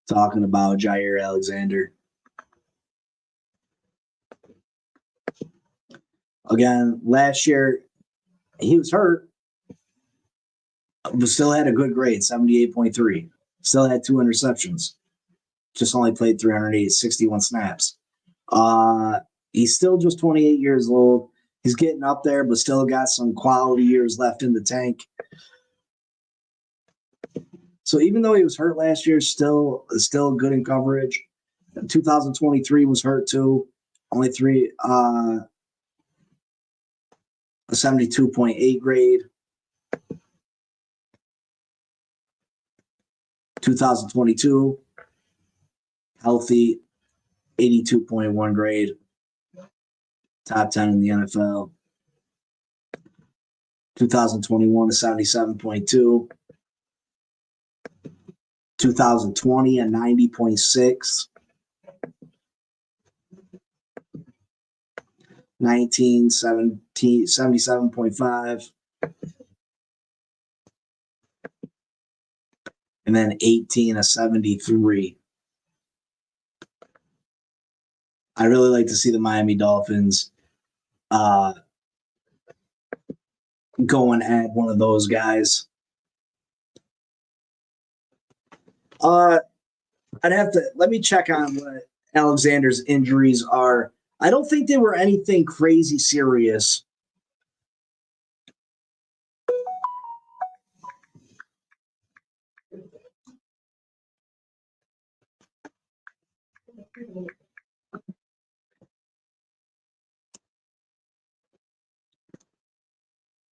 Talking about Jair Alexander. Again, last year, he was hurt, but still had a good grade, 78.3. Still had 2 interceptions. Just only played 361 snaps. He's still just 28 years old. He's getting up there, but still got some quality years left in the tank. So even though he was hurt last year, still good in coverage. 2023 was hurt too. Only 3 a 72.8 grade. 2022, healthy, 82.1 grade. Top 10 in the NFL. 2021, a 77.2. 2020, a 90.6. 19, 77.5. And then 18, a 73. I really like to see the Miami Dolphins go and add one of those guys. I'd have to let me check on what Alexander's injuries are. I don't think they were anything crazy serious.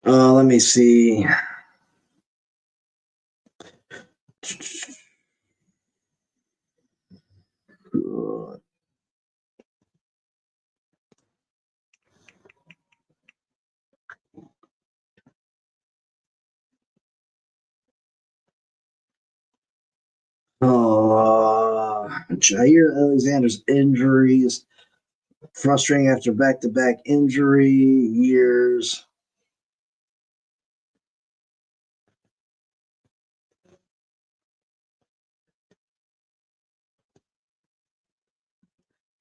Let me see. Jair Alexander's injuries, frustrating after back-to-back injury years.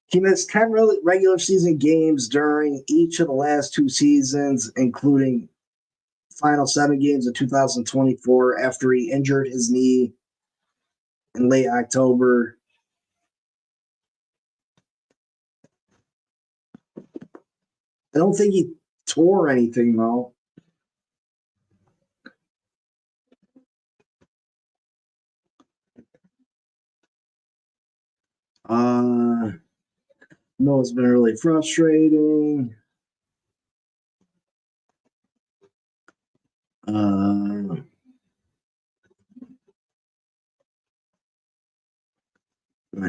He missed 10 regular season games during each of the last two seasons, including final 7 games of 2024 after he injured his knee in late October. I don't think he tore anything, though. No, it's been really frustrating. When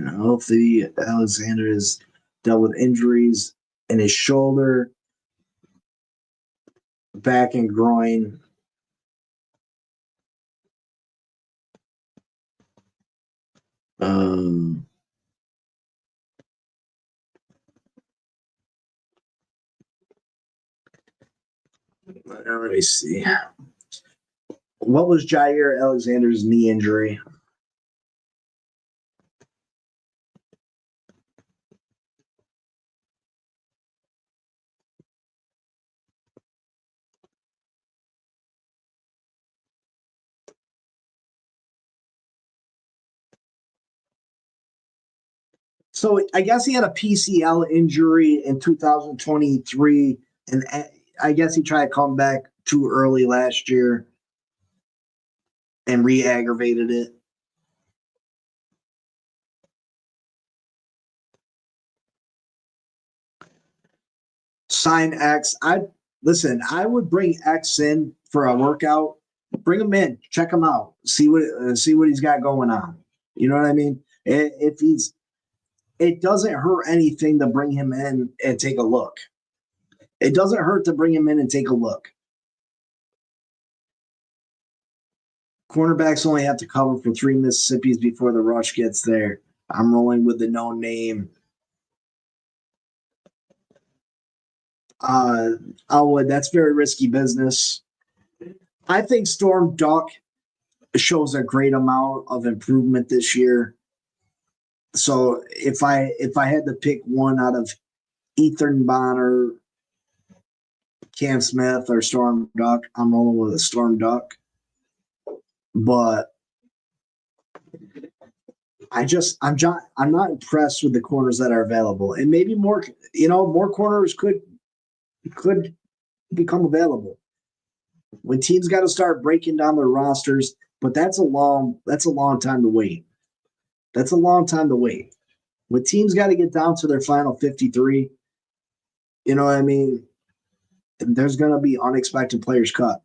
healthy, Alexander has dealt with injuries in his shoulder, back, and groin. Let me see. What was Jair Alexander's knee injury? So I guess he had a PCL injury in 2023, and I guess he tried to come back too early last year and re-aggravated it. Sign X. I would bring X in for a workout. Bring him in, check him out, see what he's got going on. You know what I mean? It doesn't hurt anything to bring him in and take a look. It doesn't hurt to bring him in and take a look. Cornerbacks only have to cover for 3 Mississippis before the rush gets there. I'm rolling with the no name. Elwood, that's very risky business. I think Storm Duck shows a great amount of improvement this year. So if I had to pick one out of Ethan Bonner, Cam Smith, or Storm Duck, I'm rolling with a Storm Duck. But I'm not impressed with the corners that are available, and maybe more corners could become available when teams got to start breaking down their rosters. But that's a long time to wait. That's a long time to wait. When teams got to get down to their final 53, you know what I mean? there's going to be unexpected players cut.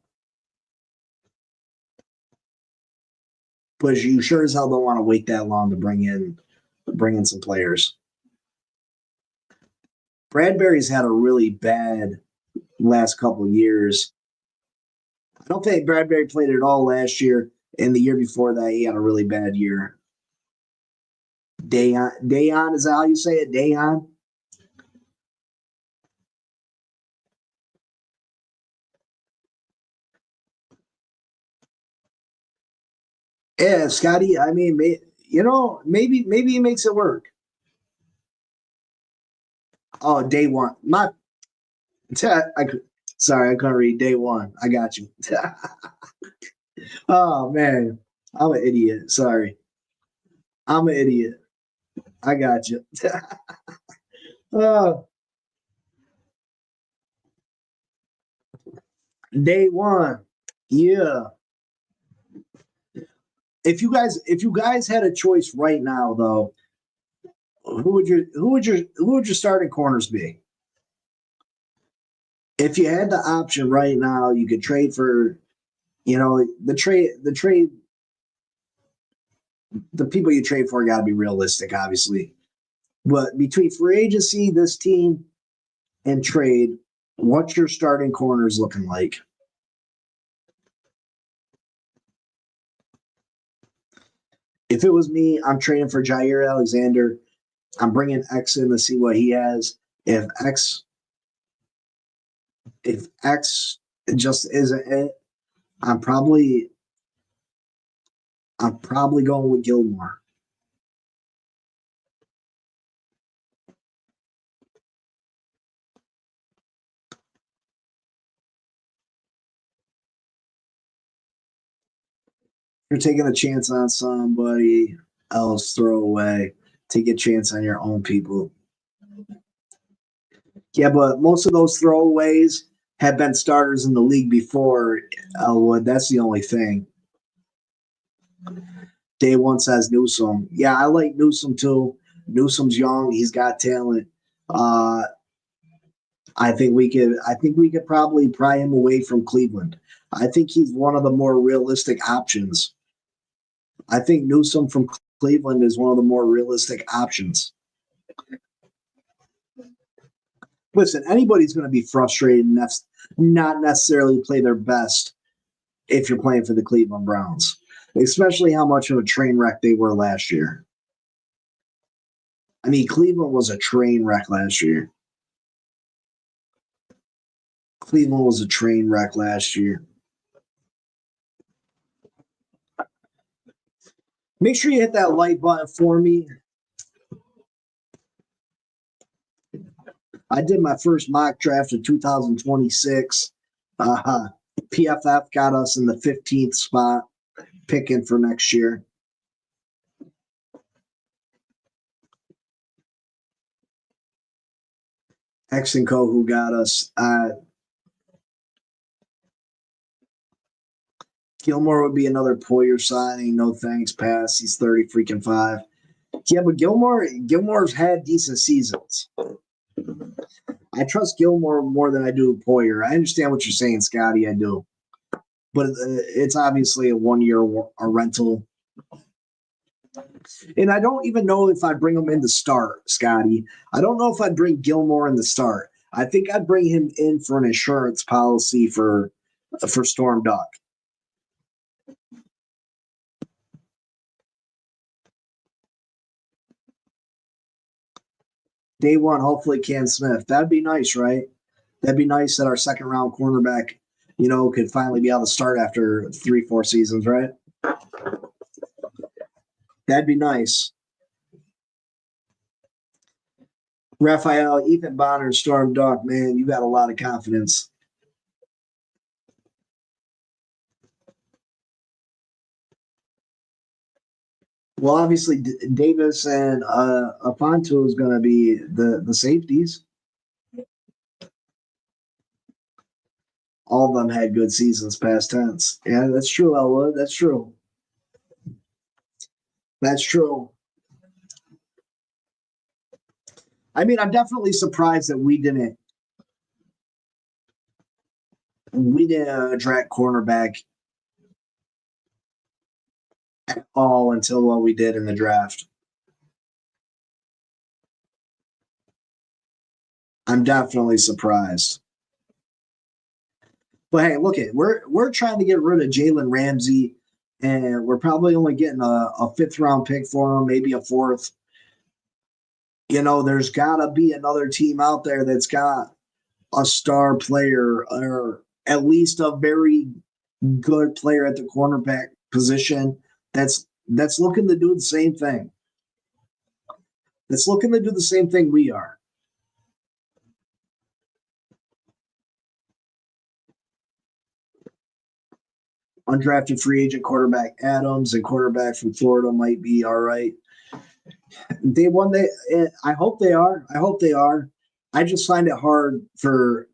But you sure as hell don't want to wait that long to bring in some players. Bradbury's had a really bad last couple of years. I don't think Bradbury played at all last year, and the year before that, he had a really bad year. Dayon, is that how you say it? Dayon? Yeah, Scotty. I mean, maybe he makes it work. Oh, day one. Sorry, I couldn't read day one. I got you. Oh man, I'm an idiot. Sorry, I'm an idiot. I got you. Oh, day one. Yeah. If you guys had a choice right now, though, who would your starting corners be? If you had the option right now, you could trade for, the trade. The people you trade for got to be realistic, obviously. But between free agency, this team, and trade, what's your starting corners looking like? If it was me, I'm trading for Jair Alexander. I'm bringing X in to see what he has. If X just isn't it, I'm probably going with Gilmore. You're taking a chance on somebody else, throw away. Take a chance on your own people. Yeah, but most of those throwaways have been starters in the league before Elwood. That's the only thing. Day one says Newsome. Yeah, I like Newsome too. Newsome's young. He's got talent. I think we could probably pry him away from Cleveland. I think he's one of the more realistic options. I think Newsome from Cleveland is one of the more realistic options. Listen, anybody's going to be frustrated and that's not necessarily play their best if you're playing for the Cleveland Browns, especially how much of a train wreck they were last year. I mean, Cleveland was a train wreck last year. Cleveland was a train wreck last year. Make sure you hit that like button for me. I did my first mock draft of 2026. PFF got us in the 15th spot, picking for next year. X and Co. who got us. Gilmore would be another Poyer signing. No thanks, pass. He's 30 freaking 5. Yeah, but Gilmore's had decent seasons. I trust Gilmore more than I do Poyer. I understand what you're saying, Scotty. I do. But it's obviously a 1 year a rental. And I don't even know if I'd bring him in to start, Scotty. I don't know if I'd bring Gilmore in to start. I think I'd bring him in for an insurance policy for Storm Duck. Day one, hopefully Cam Smith. That'd be nice, right? That'd be nice that our second round cornerback, could finally be able to start after 3-4 seasons, right? That'd be nice. Raphael, Ethan Bonner, Storm Duck, man, you got a lot of confidence. Well, obviously, Davis and Afonso is going to be the safeties. All of them had good seasons past tense. Yeah, that's true, Elwood. That's true. That's true. I mean, I'm definitely surprised that we didn't we didn't draft cornerback at all until what we did in the draft. I'm definitely surprised. But hey, look it, we're trying to get rid of Jalen Ramsey, and we're probably only getting a fifth round pick for him, maybe a fourth. There's gotta be another team out there that's got a star player or at least a very good player at the cornerback position that's looking to do the same thing. That's looking to do the same thing we are. Undrafted free agent quarterback Adams and quarterback from Florida might be all right. They won. I hope they are. I hope they are. I just find it hard for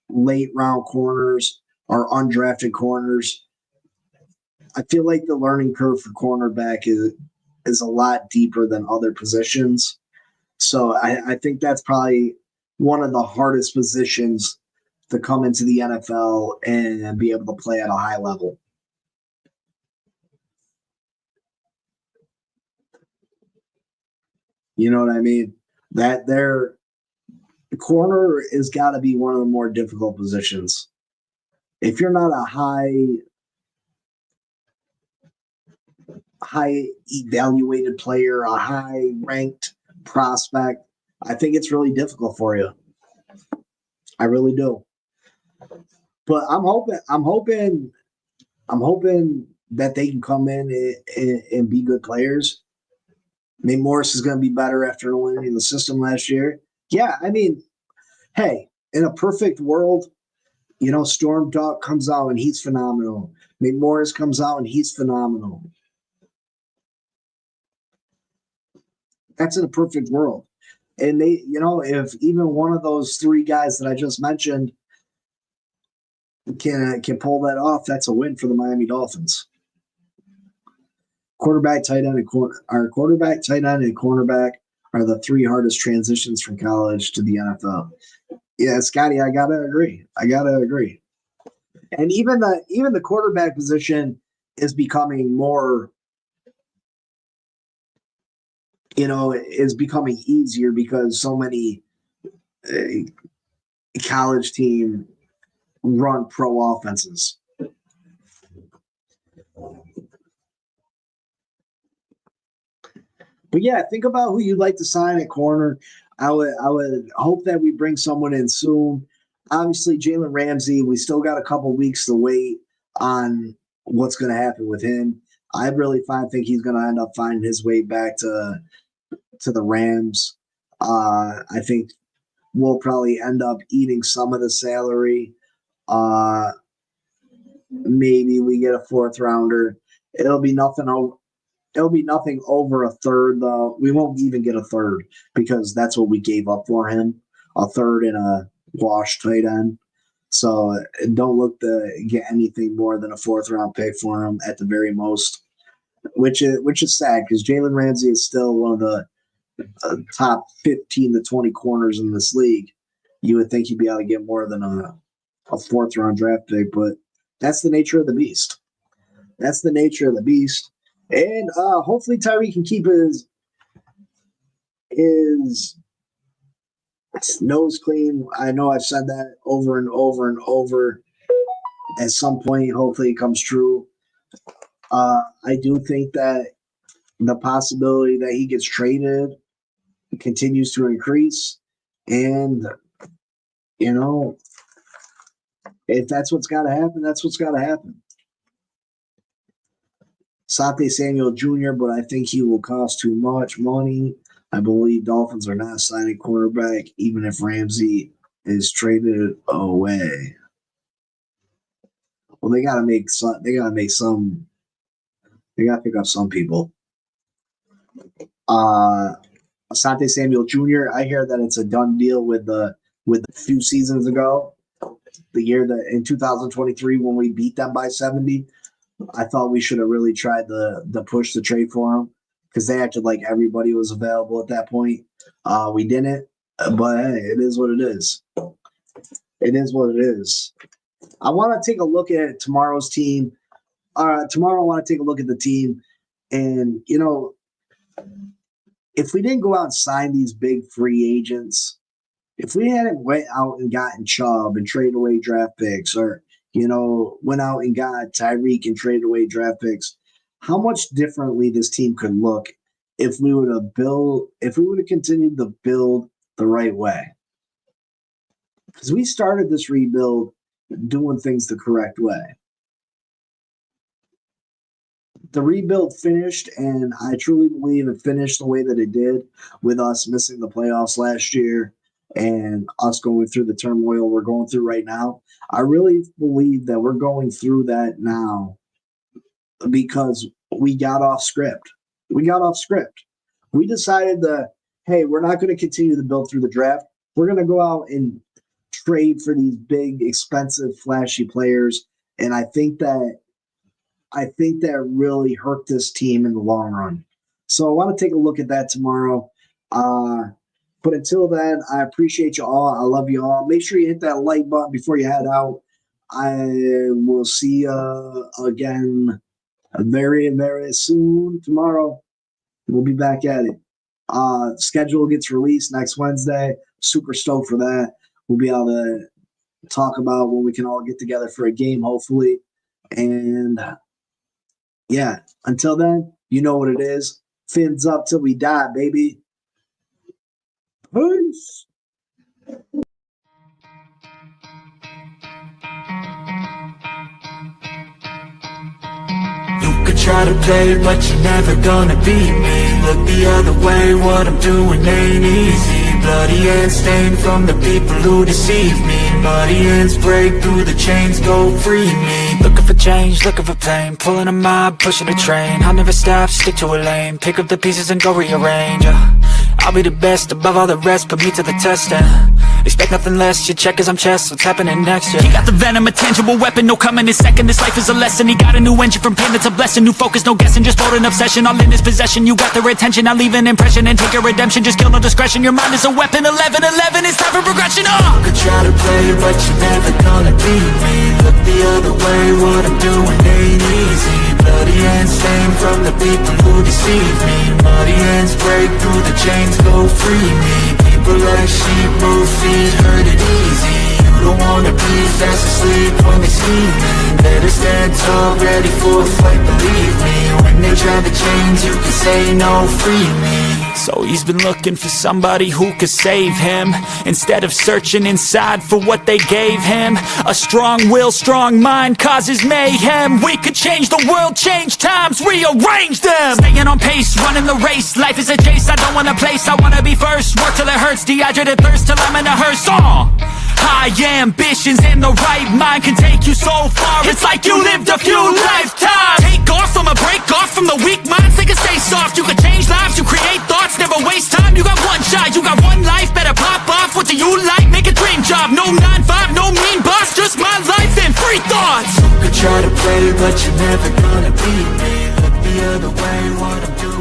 late round corners or undrafted corners. I feel like the learning curve for cornerback is a lot deeper than other positions. So I think that's probably one of the hardest positions to come into the NFL and be able to play at a high level. You know what I mean? That the corner has got to be one of the more difficult positions. If you're not a high evaluated player, a high ranked prospect, I think it's really difficult for you. I really do. But I'm hoping that they can come in and be good players. I mean, Morris is going to be better after learning the system last year. Yeah, I mean, hey, in a perfect world, Storm Duck comes out and he's phenomenal. McMorris comes out and he's phenomenal. That's in a perfect world. And they, if even one of those three guys that I just mentioned can pull that off, that's a win for the Miami Dolphins. Quarterback, tight end, and quarterback, tight end, and cornerback are the three hardest transitions from college to the NFL. Yeah, Scotty, I gotta agree. And even the quarterback position is becoming more, is becoming easier because so many college team run pro offenses. But yeah, think about who you'd like to sign at corner. I would hope that we bring someone in soon. Obviously, Jalen Ramsey, we still got a couple weeks to wait on what's going to happen with him. I really think he's going to end up finding his way back to the Rams. I think we'll probably end up eating some of the salary. Maybe we get a fourth rounder. It'll be nothing over a third, though. We won't even get a third because that's what we gave up for him, a third and a wash tight end. So don't look to get anything more than a fourth round pick for him at the very most, which is sad because Jalen Ramsey is still one of the top 15 to 20 corners in this league. You would think he'd be able to get more than a fourth round draft pick, but that's the nature of the beast. And hopefully Tyree can keep his nose clean. I know I've said that over and over and over. At some point, hopefully it comes true. I do think that the possibility that he gets traded continues to increase. And, if that's what's got to happen, that's what's got to happen. Sante Samuel Jr., but I think he will cost too much money. I believe Dolphins are not signing quarterback, even if Ramsey is traded away. Well, they got to pick up some people. Asante Samuel Jr., I hear that it's a done deal with a few seasons ago. The year that in 2023 when we beat them by 70. I thought we should have really tried the push to trade for him because they acted like everybody was available at that point. We didn't, but hey, it is what it is. It is what it is. I want to take a look at tomorrow's team. Tomorrow I want to take a look at the team. And, if we didn't go out and sign these big free agents, if we hadn't went out and gotten Chubb and traded away draft picks, or, went out and got Tyreek and traded away draft picks, how much differently this team could look if we would have continued to build the right way. Because we started this rebuild doing things the correct way. The rebuild finished, and I truly believe it finished the way that it did, with us missing the playoffs last year and us going through the turmoil we're going through right now. I really believe that we're going through that now because we got off script. We decided that, hey, we're not going to continue to build through the draft. We're going to go out and trade for these big, expensive, flashy players. And I think that really hurt this team in the long run. So I want to take a look at that tomorrow. But until then, I appreciate you all. I love you all. Make sure you hit that like button before you head out. I will see you again very, very soon. Tomorrow, we'll be back at it. Schedule gets released next Wednesday. Super stoked for that. We'll be able to talk about when we can all get together for a game, hopefully. And yeah, until then, you know what it is. Fins up till we die, baby. Peace. You could try to play, but you're never gonna beat me. Look the other way, what I'm doing ain't easy. Bloody hands stained from the people who deceive me. Muddy hands break through the chains, go free me. Looking for change, looking for pain. Pulling a mob, pushing a train. I'll never stop, stick to a lane. Pick up the pieces and go rearrange. I'll be the best above all the rest, put me to the test and expect nothing less, you check as I'm chess, what's happening next, yeah. He got the venom, a tangible weapon, no coming in second. This life is a lesson, he got a new engine from pain, that's a blessing. New focus, no guessing, just bold and obsession. All in his possession, you got their attention. I'll leave an impression and take your redemption. Just kill, no discretion, your mind is a weapon. 11-11, it's time for progression, You could try to play, but you're never gonna beat me. Look the other way, what I'm doing ain't easy. Bloody hands stained from the people who deceive me. Muddy hands break through the chains, go free me. People like sheep move feet, hurt it easy. You don't wanna be fast asleep when they see me. Better stand tall, ready for a fight, believe me. When they try the chains, you can say no, free me. So he's been looking for somebody who could save him, instead of searching inside for what they gave him. A strong will, strong mind causes mayhem. We could change the world, change times, rearrange them. Staying on pace, running the race. Life is a chase, I don't want a place, I wanna be first. Work till it hurts, dehydrated thirst till I'm in a hearse. High ambitions and the right mind can take you so far. It's like you lived a few lifetimes. Take off, I'ma break off from the weak minds. They can stay soft, you can change lives, you create thoughts. Never waste time, you got one shot, you got one life. Better pop off, what do you like? Make a dream job, no 9-5, no mean boss. Just my life and free thoughts. You could try to play, but you're never gonna beat me. Look the other way, what I'm doing